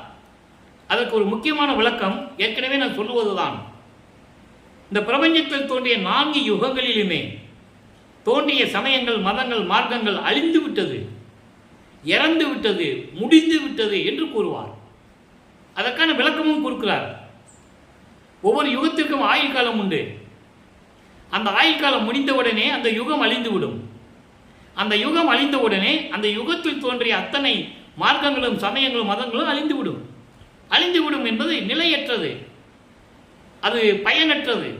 அதற்கு ஒரு முக்கியமான விளக்கம் ஏற்கனவே நான் சொல்லுவதுதான். இந்த பிரபஞ்சத்தில் தோன்றிய 4 யுகங்களிலுமே தோன்றிய சமயங்கள் மதங்கள் மார்க்கங்கள் அழிந்து விட்டது, இறந்து விட்டது, முடிந்து விட்டது என்று கூறுவார். அதற்கான விளக்கமும் கொடுக்கிறார். ஒவ்வொரு யுகத்திற்கும் ஆயுள் காலம் உண்டு. அந்த ஆயுள் காலம் முடிந்தவுடனே அந்த யுகம் அழிந்துவிடும். அந்த யுகம் அழிந்தவுடனே அந்த யுகத்தில் தோன்றிய அத்தனை மார்க்கங்களும் சமயங்களும் மதங்களும் அழிந்துவிடும். அழிந்துவிடும் என்பது நிலையற்றது, அது பயனற்றது.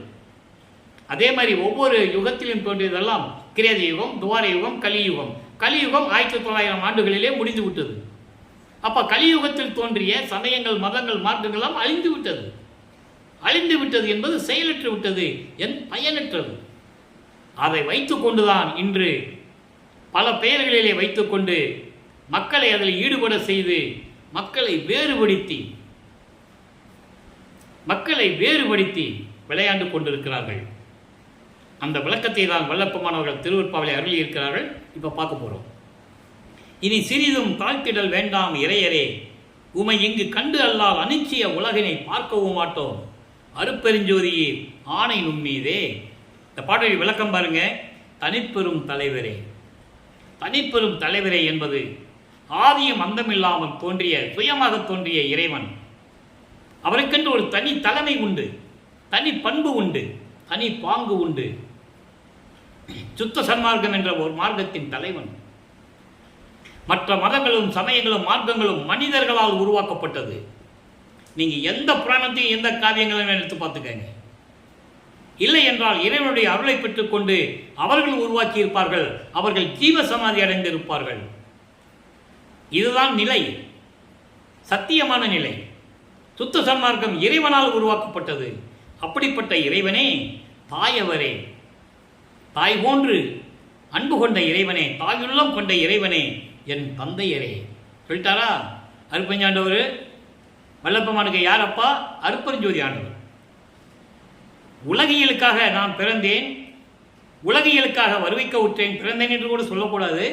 அதே மாதிரி ஒவ்வொரு யுகத்திலும் தோன்றியதெல்லாம் கிரேத யுகம், துவார யுகம், கலியுகம். கலியுகம் 1900 ஆண்டுகளிலே முடிந்து விட்டது. அப்ப கலியுகத்தில் தோன்றிய சமயங்கள் மதங்கள் மார்க்கங்கள்லாம் அழிந்து விட்டது. அழிந்து விட்டது என்பது செயலற்று விட்டது, பயனற்றது. அதை வைத்துக் கொண்டுதான் இன்று பல பெயர்களிலே வைத்துக்கொண்டு மக்களை அதில் ஈடுபட செய்து மக்களை வேறுபடுத்தி விளையாண்டு கொண்டிருக்கிறார்கள். அந்த விளக்கத்தை தான் வல்லப்பமானவர்கள் திருவருட்பாவிலே அருளி இருக்கிறார்கள். இப்போ பார்க்க போகிறோம். இனி சிறிதும் தாழ்த்திடல் வேண்டாம் இறையரே, உமை இங்கு கண்டு அல்லால் அனிச்சிய உலகினை பார்க்கவும் மாட்டோம். அருப்பெருஞ்சோதியே ஆணை நும்மீதே. இந்த பாடலை விளக்கம் பாருங்க. தனிப்பெரும் தலைவரே, தனிப்பெரும் தலைவரே என்பது ஆதியும் அந்தமில்லாமல் தோன்றிய சுயமாக தோன்றிய இறைவன். அவருக்கென்று ஒரு தனி தலைமை உண்டு, தனி பண்பு உண்டு, தனி பாங்கு உண்டு. சுத்த சன்மார்க்கம் என்ற ஒரு மார்க்கத்தின் தலைவன். மற்ற மதங்களும் சமயங்களும் மார்க்கங்களும் மனிதர்களால் உருவாக்கப்பட்டது. நீங்க எந்த புராணத்தையும் எந்த காவியங்களையும் எடுத்து பார்த்துக்கங்க. இல்லை என்றால் இறைவனுடைய அருளை பெற்றுக்கொண்டு அவர்கள் உருவாக்கி இருப்பார்கள், அவர்கள் ஜீவ சமாதி அடைந்திருப்பார்கள். இதுதான் நிலை, சத்தியமான நிலை. சுத்த சன்மார்க்கம் இறைவனால் உருவாக்கப்பட்டது. அப்படிப்பட்ட இறைவனே, தாயவரே, தாய் போன்று அன்பு கொண்ட இறைவனே, தாயுள்ளம் கொண்ட இறைவனே, என் தந்தையரே சொல்லிட்டாரா? அருப்பஞ்சாண்டவர் வல்லப்பமானுக்கு யார் அப்பா? அருப்பெருஞ்சோதி ஆண்டவர். உலகியலுக்காக நான் பிறந்தேன், உலகியலுக்காக வருவிக்க விட்டேன். பிறந்தேன் என்று கூட சொல்லக்கூடாது.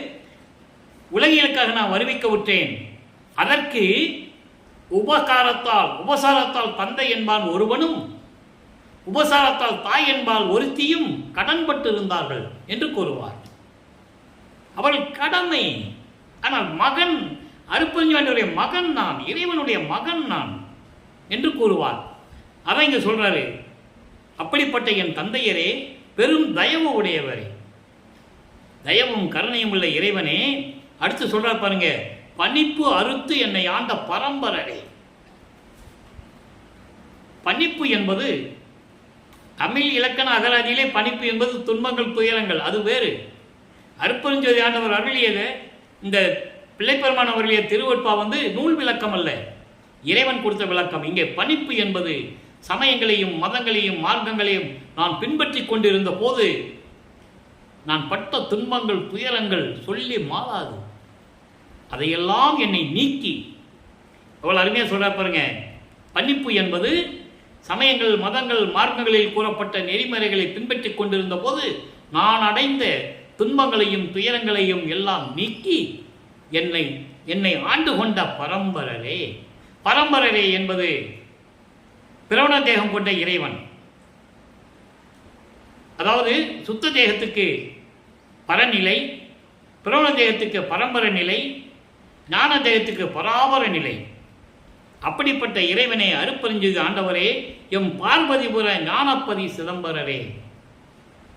உலகியலுக்காக நான் வருவிக்க விட்டேன். அதற்கு உபசாரத்தால் தந்தை என்பான் ஒருவனும், உபசாரத்தால் தாய் என்பால் ஒருத்தியும் கடன்பட்டு இருந்தார்கள் என்று கூறுவார். அவள் கடமை. ஆனால் மகன், அருப்பெருஞ்சாண்டியுடைய மகன் நான், இறைவனுடைய மகன் நான் என்று கூறுவார். அதை இங்க சொல்றாரு. அப்படிப்பட்ட என் தந்தையரே, பெரும் தயவு உடையவரே, தயவும் கருணையும் உள்ள இறைவனே. அடுத்து சொல்றார் பாருங்க, பணிப்பு அறுத்து என்னை ஆண்ட பரம்பரரே. பணிப்பு என்பது தமிழ் இலக்கண அகராதியிலே பணிப்பு என்பது துன்பங்கள் துயரங்கள், அது வேறு. அருப்பெருஞ்சோதி ஆண்டவர் அருளியது இந்த பிள்ளைப்பெருமான் அவருடைய திருவருட்பா நூல் விளக்கம் அல்ல, இறைவன் கொடுத்த விளக்கம். இங்கே பணிப்பு என்பது சமயங்களையும் மதங்களையும் மார்க்கங்களையும் நான் பின்பற்றி கொண்டிருந்த போது நான் பட்ட துன்பங்கள் துயரங்கள் சொல்லி மாறாது. அதையெல்லாம் என்னை நீக்கி, எவ்வளோ அருமையாக சொல்ற பாருங்க. பணிப்பு என்பது சமயங்கள் மதங்கள் மார்க்கங்களில் கூறப்பட்ட நெறிமுறைகளை பின்பற்றி கொண்டிருந்த போது நான் அடைந்த துன்பங்களையும் துயரங்களையும் எல்லாம் நீக்கி என்னை ஆண்டு கொண்ட பரம்பரரே. பரம்பரரே என்பது பிரவண தேகம் கொண்ட இறைவன். அதாவது சுத்த தேகத்துக்கு பரநிலை, பிரவண தேகத்துக்கு பரம்பர நிலை, ஞான தேகத்துக்கு பராபர நிலை. அப்படிப்பட்ட இறைவனை அருட்பெருஞ்சோதி ஆண்டவரே, எம் பார்வதிபுர ஞானப்பதி சிதம்பரரே.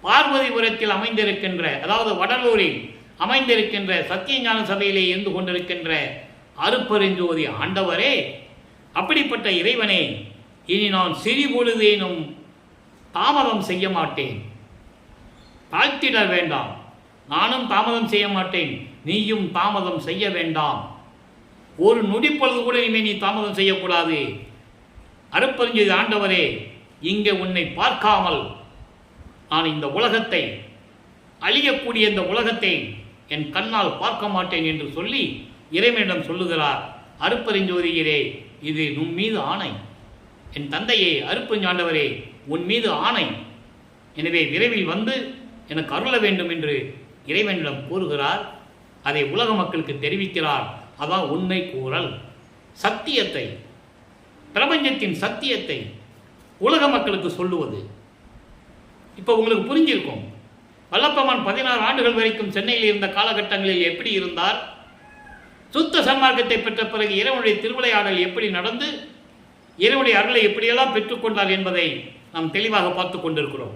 பார்வதிபுரத்தில் அமைந்திருக்கின்ற, அதாவது வடலூரில் அமைந்திருக்கின்ற சத்திய ஞான சபையிலே இருந்து கொண்டிருக்கின்ற அருட்பெருஞ்சோதி ஆண்டவரே, அப்படிப்பட்ட இறைவனே, இனி நான் சிறிபொழுதேனும் தாமதம் செய்ய மாட்டேன். தாழ்த்திட வேண்டாம், நானும் தாமதம் செய்ய மாட்டேன், நீயும் தாமதம் செய்ய வேண்டாம். ஒரு நொடிப்பொழுது கூட இனிமேல் நீ தாமதம் செய்யக்கூடாது. அருட்பெருஞ்சோதி ஆண்டவரே, இங்கே உன்னை பார்க்காமல் நான் இந்த உலகத்தை, அழியக்கூடிய இந்த உலகத்தை என் கண்ணால் பார்க்க மாட்டேன் என்று சொல்லி இறைவனிடம் சொல்லுகிறார். அருட்பெருஞ்சோதியரே, இது உன் மீது ஆணை. என் தந்தையே அருட்பெருஞ்சாண்டவரே, உன் மீது ஆணை. எனவே விரைவில் வந்து எனக்கு அருள வேண்டும் என்று இறைவனிடம் கூறுகிறார். அதை உலக மக்களுக்கு தெரிவிக்கிறார். அதான் உண்மை கூறல். சத்தியத்தை, பிரபஞ்சத்தின் சத்தியத்தை உலக மக்களுக்கு சொல்லுவது. இப்போ உங்களுக்கு புரிஞ்சிருக்கும், வல்லப்பெருமான் 16 ஆண்டுகள் வரைக்கும் சென்னையில் இருந்த காலகட்டங்களில் எப்படி இருந்தார், சுத்த சன்மார்க்கத்தை பெற்ற பிறகு இறைவனுடைய திருவிளையாடல் எப்படி நடந்து இறைவனுடைய அருளை எப்படியெல்லாம் பெற்றுக்கொண்டார் என்பதை நாம் தெளிவாக பார்த்து கொண்டிருக்கிறோம்.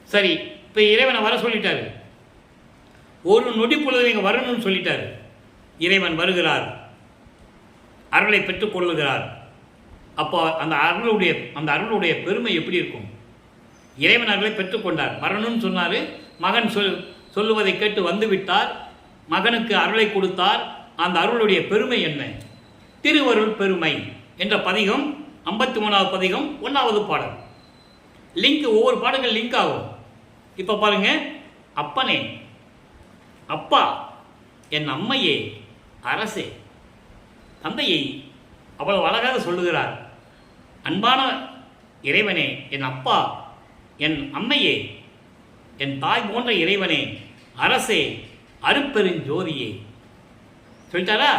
சரி, இப்போ இறைவனை வர சொல்லிட்டாரு. ஒரு நொடி பொழுது நீங்கள் வரணும்னு சொல்லிட்டாரு. இறைவன் வருகிறார், அருளை பெற்றுக்கொள்ளுகிறார். அப்போ அந்த அருளுடைய பெருமை எப்படி இருக்கும்? இறைவன் அருளை பெற்றுக்கொண்டார், வரணும்னு சொன்னார். மகன் சொல்லுவதை கேட்டு வந்து விட்டார். மகனுக்கு அருளை கொடுத்தார். அந்த அருளுடைய பெருமை என்ன? திருவருள் பெருமை என்ற பதிகம் 53வது பதிகம் 1வது பாடல். லிங்க், ஒவ்வொரு பாடங்கள் லிங்க் ஆகும். இப்போ பாருங்க, அப்பனே, அப்பா, என் அம்மையே, அரசே. தந்தையை அவ்வளவு அழகாக சொல்லுகிறார். அன்பான இறைவனே, என் அப்பா, என் அம்மையே, என் தாய் போன்ற இறைவனே, அரசே, அருட்பெருஞ்சோதியே சொல்லிட்டாரா?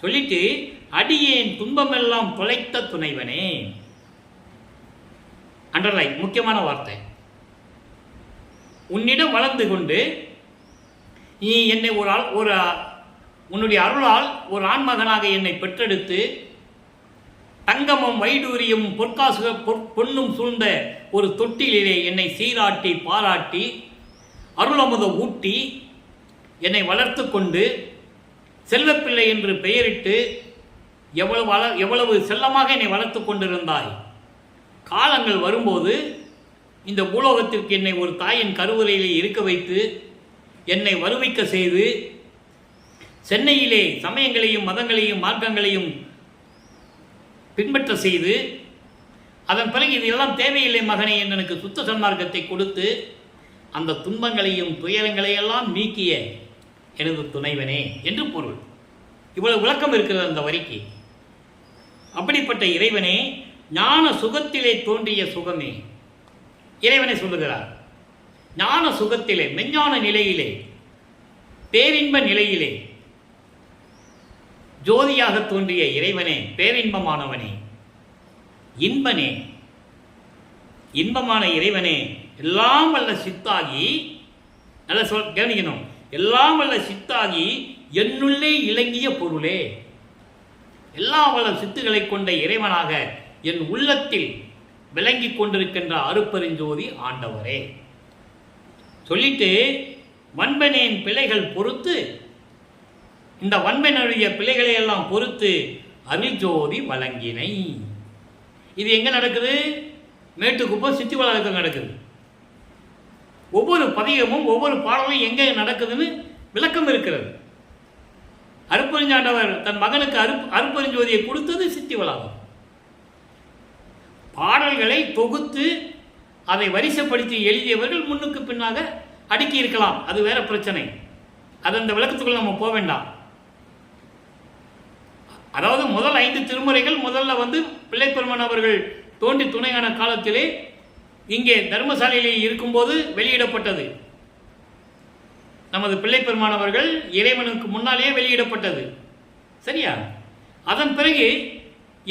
சொல்லிட்டு அடியேன் துன்பமெல்லாம் தொலைத்த துணைவனே. அண்டர்லைன், முக்கியமான வார்த்தை. உன்னிடம் வளர்ந்து கொண்டு நீ என்னை உன்னுடைய அருளால் ஒரு ஆண்மகனாக என்னை பெற்றெடுத்து தங்கமும் வைடூரியும் பொன்னும் சூழ்ந்த ஒரு தொட்டிலே என்னை சீராட்டி பாராட்டி அருளமுத ஊட்டி என்னை வளர்த்து கொண்டு செல்வப்பிள்ளை என்று பெயரிட்டு எவ்வளவு செல்லமாக என்னை வளர்த்து கொண்டிருந்தாய். காலங்கள் வரும்போது இந்த பூலோகத்திற்கு என்னை ஒரு தாயின் கருவறையிலே இருக்க வைத்து என்னை வருவிக்க செய்து சென்னையிலே சமயங்களையும் மதங்களையும் மார்க்கங்களையும் பின்பற்ற செய்து அதன் பிறகு இதெல்லாம் தேவையில்லை மகனே என்று எனக்கு சுத்த சன்மார்க்கத்தை கொடுத்து அந்த துன்பங்களையும் துயரங்களையெல்லாம் நீக்கிய எனது துணைவனே என்று பொருள். இவ்வளவு விளக்கம் இருக்கிறது அந்த வரிக்கு. அப்படிப்பட்ட இறைவனே, ஞான சுகத்திலே தோன்றிய சுகமே. இறைவனை சொல்லுகிறார். ஞான சுகத்திலே, மெஞ்ஞான நிலையிலே, பேரின்ப நிலையிலே ஜோதியாக தோன்றிய இறைவனே, பேரின்பமானவனே, இன்பனே, இன்பமான இறைவனே, எல்லாம் வல்ல சித்தாகி, நல்ல கவனிக்கணும், எல்லாம் வல்ல சித்தாகி என்னுள்ளே இலங்கிய பொருளே. எல்லா வல்ல சித்துக்களை கொண்ட இறைவனாக என் உள்ளத்தில் விளங்கி கொண்டிருக்கின்ற அருட்பெருஞ்சோதி ஆண்டவரே சொல்லிட்டு, வன்பனேன் பிழைகள் பொறுத்து, இந்த வன்பனுடைய பிழைகளை எல்லாம் பொறுத்து அருள்ஜோதி வழங்கினை. இது எங்க நடக்குது? மேட்டுக்குப்பம் சித்தி வளாகத்தில் நடக்குது. ஒவ்வொரு பதிகமும் ஒவ்வொரு பாடலும் எங்கே நடக்குதுன்னு விளக்கம் இருக்கிறது. அருட்பெருஞ்சாண்டவர் தன் மகனுக்கு அருட்பெருஞ்சோதியை கொடுத்தது சித்தி வளாகம். பாடல்களை தொகுத்து அதை வரிசைப்படுத்தி எழுதியவர்கள் முன்னுக்கு பின்னாக அடுக்கி இருக்கலாம், அது வேற பிரச்சனை. அது அந்த விளக்கத்துக்குள்ள நம்ம போக வேண்டாம். அதாவது முதல் 5 திருமுறைகள் முதல்ல பிள்ளைப்பெருமான் அவர்கள் தோன்றி துணையான காலத்திலே இங்கே தர்மசாலையிலே இருக்கும்போது வெளியிடப்பட்டது. நமது பிள்ளைப்பெருமான் அவர்கள் இறைவனுக்கு முன்னாலேயே வெளியிடப்பட்டது. சரியா? அதன் பிறகு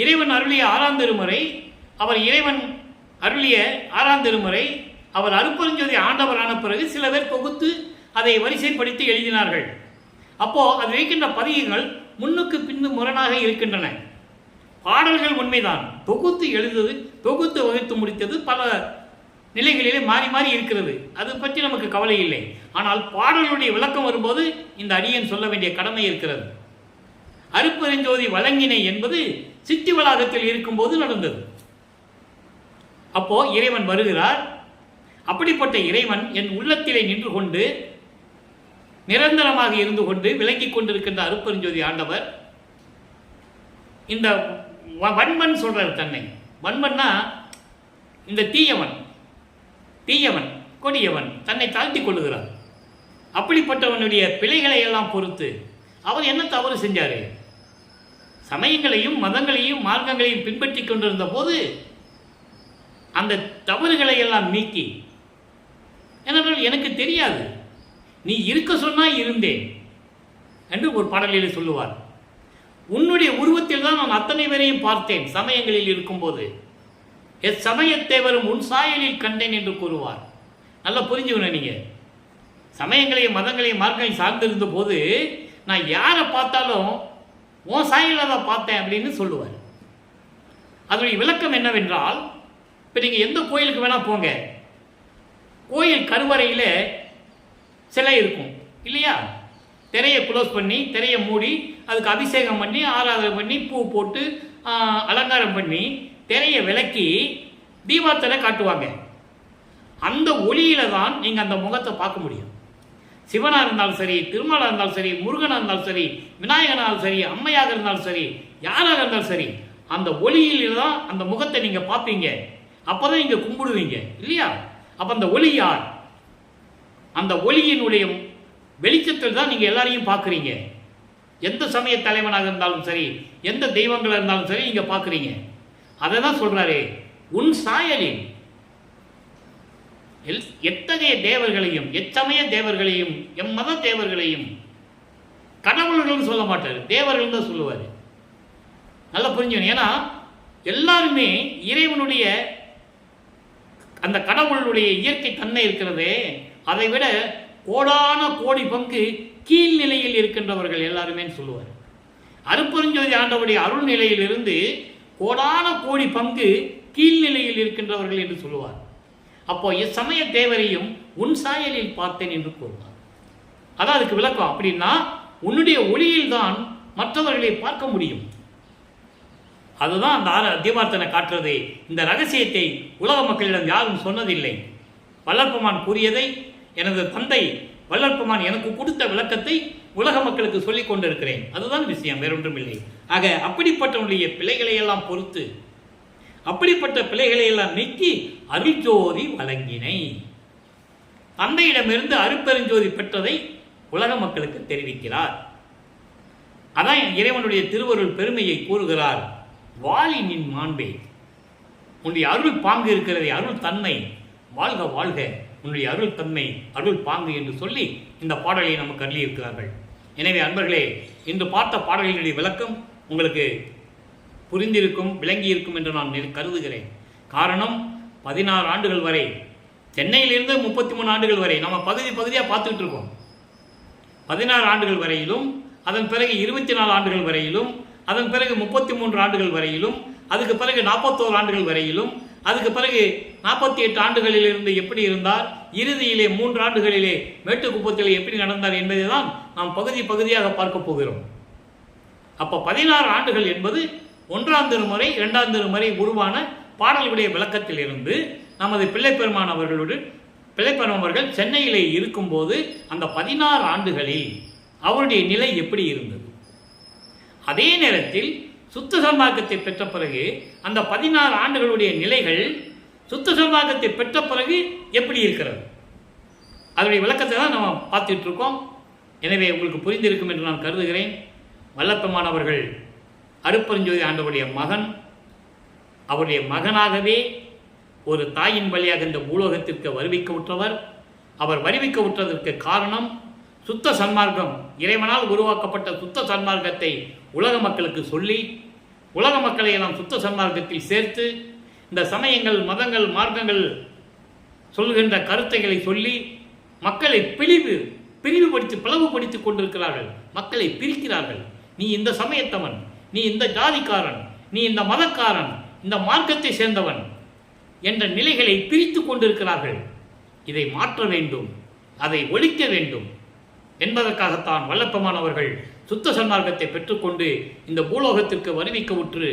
இறைவன் அருளிய 6ஆம் திருமுறை அவர் இறைவன் அருளிய 6ஆம் திருமுறை அவர் அருட்பெருஞ்சோதி ஆண்டவரான பிறகு சில பேர் தொகுத்து அதை வரிசைப்படுத்தி எழுதினார்கள். அப்போ அது வைக்கின்ற பதிகங்கள் முன்னுக்கு பின்னு முரணாக இருக்கின்றன. பாடல்கள் உண்மைதான், தொகுத்து எழுதுவது, தொகுத்து வகுத்து முடித்தது பல நிலைகளிலே மாறி மாறி இருக்கிறது. அது பற்றி நமக்கு கவலை இல்லை. ஆனால் பாடல்களுடைய விளக்கம் வரும்போது இந்த அடியன் சொல்ல வேண்டிய கடமை இருக்கிறது. அருட்பெருஞ்சோதி வழங்கினை என்பது சித்தி வளாகத்தில் இருக்கும்போது நடந்தது. அப்போ இறைவன் வருகிறார். அப்படிப்பட்ட இறைவன் என் உள்ளத்திலே நின்று கொண்டு நிரந்தரமாக இருந்து கொண்டு விளங்கிக் கொண்டிருக்கின்ற அருட்பெருஞ்சோதி ஆண்டவர் இந்த வன்மன் சொல்றார் தன்னை. வன்மன்னா இந்த தீயவன், கொடியவன் தன்னை தாழ்த்தி கொள்ளுகிறார். அப்படிப்பட்டவனுடைய பிழைகளை எல்லாம் பொறுத்து அவர் என்ன தவறு செஞ்சாரு? சமயங்களையும் மதங்களையும் மார்க்கங்களையும் பின்பற்றி கொண்டிருந்த போது அந்த தவறுகளை எல்லாம் நீக்கி, ஏனென்றால் எனக்கு தெரியாது, நீ இருக்க சொன்னா இருந்தேன் என்று ஒரு பாடலில் சொல்லுவார். உன்னுடைய உருவத்தில் தான் நான் அத்தனை பேரையும் பார்த்தேன் சமயங்களில் இருக்கும்போது, எச்சமயத்தேவரும் உன் சாயலில் கண்டேன் என்று கூறுவார். நல்லா புரிஞ்சுக்கணும். நீங்க சமயங்களையும் மதங்களையும் மார்க்கங்களையும் சார்ந்திருந்த போது நான் யாரை பார்த்தாலும் உன் சாயலில் தான் பார்த்தேன் அப்படின்னு சொல்லுவார். அதனுடைய விளக்கம் என்னவென்றால், இப்போ நீங்கள் எந்த கோயிலுக்கு வேணால் போங்க, கோயில் கருவறையில் சிலை இருக்கும் இல்லையா? திரையை க்ளோஸ் பண்ணி, திரையை மூடி, அதுக்கு அபிஷேகம் பண்ணி, ஆராதனை பண்ணி, பூ போட்டு அலங்காரம் பண்ணி, திரையை விளக்கி தீபார்த்தனை காட்டுவாங்க. அந்த ஒளியில தான் நீங்கள் அந்த முகத்தை பார்க்க முடியும். சிவனாக இருந்தாலும் சரி, திருமாலாக இருந்தாலும் சரி, முருகனாக இருந்தாலும் சரி, விநாயகனாக சரி, அம்மையாக இருந்தாலும் சரி, யாராக இருந்தாலும் சரி, அந்த ஒளியில் தான் அந்த முகத்தை நீங்கள் பார்ப்பீங்க. அப்போ தான் இங்கே கும்பிடுவீங்க இல்லையா? அப்போ அந்த ஒளி யார்? அந்த ஒளியினுடைய வெளிச்சத்தில் தான் நீங்கள் எல்லாரையும் பார்க்குறீங்க. எந்த சமய தலைவனாக இருந்தாலும் சரி, எந்த தெய்வங்களாக இருந்தாலும் சரி, இங்கே பார்க்குறீங்க. அதை தான் சொல்கிறாரு, உன் சாயலில் எத்தகைய தேவர்களையும், எச்சமய தேவர்களையும், எம்மத தேவர்களையும், கடவுள்கள் சொல்ல மாட்டார், தேவர்கள் தான் சொல்லுவார். நல்லா புரிஞ்சுக்கணும். ஏன்னா எல்லாருமே இறைவனுடைய அந்த கடவுளுடைய இயற்கை தன்மை இருக்கிறதே, அதை விட கோடான கோடி பங்கு கீழ்நிலையில் இருக்கின்றவர்கள் எல்லாருமே சொல்லுவார். அருட்பெருஞ்சோதி ஆண்டவருடைய அருள் நிலையிலிருந்து கோடான கோடி பங்கு கீழ்நிலையில் இருக்கின்றவர்கள் என்று சொல்லுவார். அப்போ இச்சமய தேவரையும் உன் சாயலில் பார்த்தேன் என்று கூறுவார். அதான் அதுக்கு விளக்கம். அப்படின்னா உன்னுடைய ஒளியில் தான் மற்றவர்களை பார்க்க முடியும். அதுதான் அந்த தீபார்த்தனை காட்டுறது. இந்த ரகசியத்தை உலக மக்களிடம் யாரும் சொன்னதில்லை. வல்லற்பமான் கூறியதை எனது தந்தை வல்லற்பமான் எனக்கு கொடுத்த விளக்கத்தை உலக மக்களுக்கு சொல்லிக் கொண்டிருக்கிறேன். அதுதான் விஷயம், வேறொன்றும் இல்லை. ஆக அப்படிப்பட்டவனுடைய பிழைகளை எல்லாம் பொறுத்து, அப்படிப்பட்ட பிழைகளை எல்லாம் நீக்கி அருட்ஜோதி வழங்கினை, தந்தையிடமிருந்து அருட்பெருஞ்சோதி பெற்றதை உலக மக்களுக்கு தெரிவிக்கிறார். அதான் இறைவனுடைய திருவருள் பெருமையை கூறுகிறார். வாழினின் மாண்பே, உன்னுடைய அருள் பாங்கு இருக்கிறதே, அருள் தன்மை, வாழ்க வாழ்க உன்னுடைய அருள் தன்மை, அருள் பாங்கு என்று சொல்லி இந்த பாடலை நமக்கு அருளியிருக்கிறார்கள். எனவே அன்பர்களே, இன்று பார்த்த பாடல்களுடைய விளக்கம் உங்களுக்கு புரிந்திருக்கும், விளங்கியிருக்கும் என்று நான் கருதுகிறேன். காரணம், 16 ஆண்டுகள் வரை, சென்னையிலிருந்து 33 ஆண்டுகள் வரை நம்ம பகுதியாக பார்த்துக்கிட்டு இருக்கோம். 16 ஆண்டுகள் வரையிலும், அதன் பிறகு 24 ஆண்டுகள் வரையிலும், அதன் பிறகு 33 ஆண்டுகள் வரையிலும், அதுக்கு பிறகு 41 ஆண்டுகள் வரையிலும், அதுக்கு பிறகு 48 ஆண்டுகளிலிருந்து எப்படி இருந்தார், இறுதியிலே 3 ஆண்டுகளிலே மேட்டுக்குப்பத்தில் எப்படி நடந்தார் என்பதை தான் நாம் பகுதியாக பார்க்க போகிறோம். அப்போ 16 ஆண்டுகள் என்பது 1ஆம் திருமுறை 2ஆம் திருமுறை உருவான பாடல்களுடைய விளக்கத்தில் இருந்து நமது பிள்ளைப்பெருமான் அவர்கள் சென்னையிலே இருக்கும்போது அந்த 16 ஆண்டுகளில் அவருடைய நிலை எப்படி இருந்தது, அதே நேரத்தில் சுத்த சன்மார்க்கத்தை பெற்ற பிறகு அந்த 16 ஆண்டுகளுடைய நிலைகள் சுத்த சன்மார்க்கத்தை பெற்ற பிறகு எப்படி இருக்கிறது, அதனுடைய விளக்கத்தை தான் நம்ம பார்த்துட்டு இருக்கோம். எனவே உங்களுக்கு புரிந்திருக்கும் என்று நான் கருதுகிறேன். வல்லப்பெருமான் அவர்கள் அருட்பெருஞ்சோதி ஆண்டவருடைய மகன். அவருடைய மகனாகவே ஒரு தாயின் வழியாக இந்த பூலோகத்திற்கு வருவிக்க உற்றவர். அவர் வருவிக்க உற்றதற்கு காரணம், சுத்த சன்மார்க்கம், இறைவனால் உருவாக்கப்பட்ட சுத்த சன்மார்க்கத்தை உலக மக்களுக்கு சொல்லி, உலக மக்களை நாம் சுத்த சன்மார்க்கத்தில் சேர்த்து இந்த சமயங்கள், மதங்கள், மார்க்கங்கள் சொல்கின்ற கருத்தைகளை சொல்லி மக்களை பிரிவுபடுத்தி பிளவுபடுத்திக் கொண்டிருக்கிறார்கள். மக்களை பிரிக்கிறார்கள். நீ இந்த சமயத்தவன், நீ இந்த ஜாதிக்காரன், நீ இந்த மதக்காரன், இந்த மார்க்கத்தை சேர்ந்தவன் என்ற நிலைகளை பிரித்து கொண்டிருக்கிறார்கள். இதை மாற்ற வேண்டும், அதை ஒழிக்க வேண்டும் என்பதற்காகத்தான் வல்லப்பெருமான் அவர்கள் சுத்த சன்மார்க்கத்தை பெற்றுக்கொண்டு இந்த பூலோகத்திற்கு வருவிக்க உற்று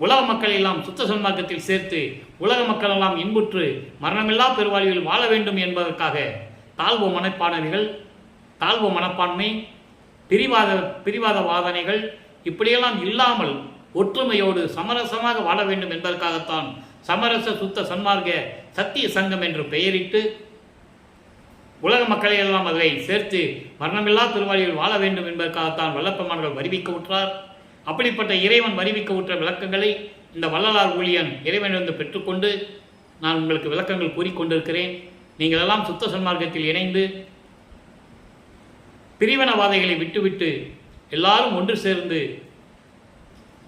உலக மக்களை எல்லாம் சுத்த சன்மார்க்கத்தில் சேர்த்து உலக மக்கள் எல்லாம் இன்புற்று மரணமில்லா பெருவாழ்வில் வாழ வேண்டும் என்பதற்காக தாழ்வு மனப்பான்மைகள், தாழ்வு மனப்பான்மை, பிரிவாத வாதனைகள் இப்படியெல்லாம் இல்லாமல் ஒற்றுமையோடு சமரசமாக வாழ வேண்டும் என்பதற்காகத்தான் சமரச சுத்த சன்மார்க்க சத்திய சங்கம் என்று பெயரிட்டு உலக மக்களை எல்லாம் அதை சேர்த்து மரணமில்லா திருவாழியில் வாழ வேண்டும் என்பதற்காகத்தான் வல்லப்பெருமான்கள் வருவிக்க உற்றார். அப்படிப்பட்ட இறைவன் வருவிக்க உற்ற விளக்கங்களை இந்த வள்ளலார் ஊழியன் இறைவனிலிருந்து பெற்றுக்கொண்டு நான் உங்களுக்கு விளக்கங்கள் கூறிக்கொண்டிருக்கிறேன். நீங்கள் எல்லாம் சுத்த சன்மார்க்கத்தில் இணைந்து பிரிவினவாதைகளை விட்டுவிட்டு எல்லாரும் ஒன்று சேர்ந்து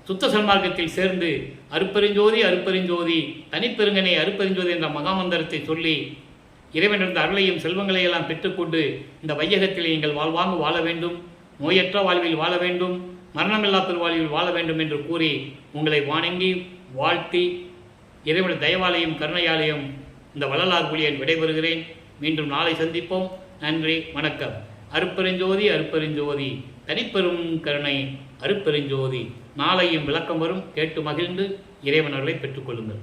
சுத்த சன்மார்க்கத்தில் சேர்ந்து அருப்பெருஞ்சோதி அருப்பெருஞ்சோதி தனிப்பெருங்கனை அருப்பெருஞ்சோதி என்ற மகாமந்திரத்தை சொல்லி இறைவனிருந்த அருளையும் செல்வங்களையும் எல்லாம் பெற்றுக்கொண்டு இந்த வையகத்தில் நீங்கள் வாழ்வாங்கு வாழ வேண்டும், நோயற்ற வாழ்வில் வாழ வேண்டும், மரணமில்லா பெருவாழ்வில் வாழ வேண்டும் என்று கூறி உங்களை வணங்கி வாழ்த்தி இறைவனுடைய தயவாலையும் கருணையாலையும் இந்த வள்ளலார் ஊழியன் விடைபெறுகிறேன். மீண்டும் நாளை சந்திப்போம். நன்றி, வணக்கம். அருப்பெருஞ்சோதி அருப்பெருஞ்சோதி தனிப்பெரும் கருணை அருப்பெருஞ்சோதி. நாளையும் விளக்கம் வரும். கேட்டு மகிழ்ந்து இறைவனர்களை பெற்றுக்கொள்ளுங்கள்.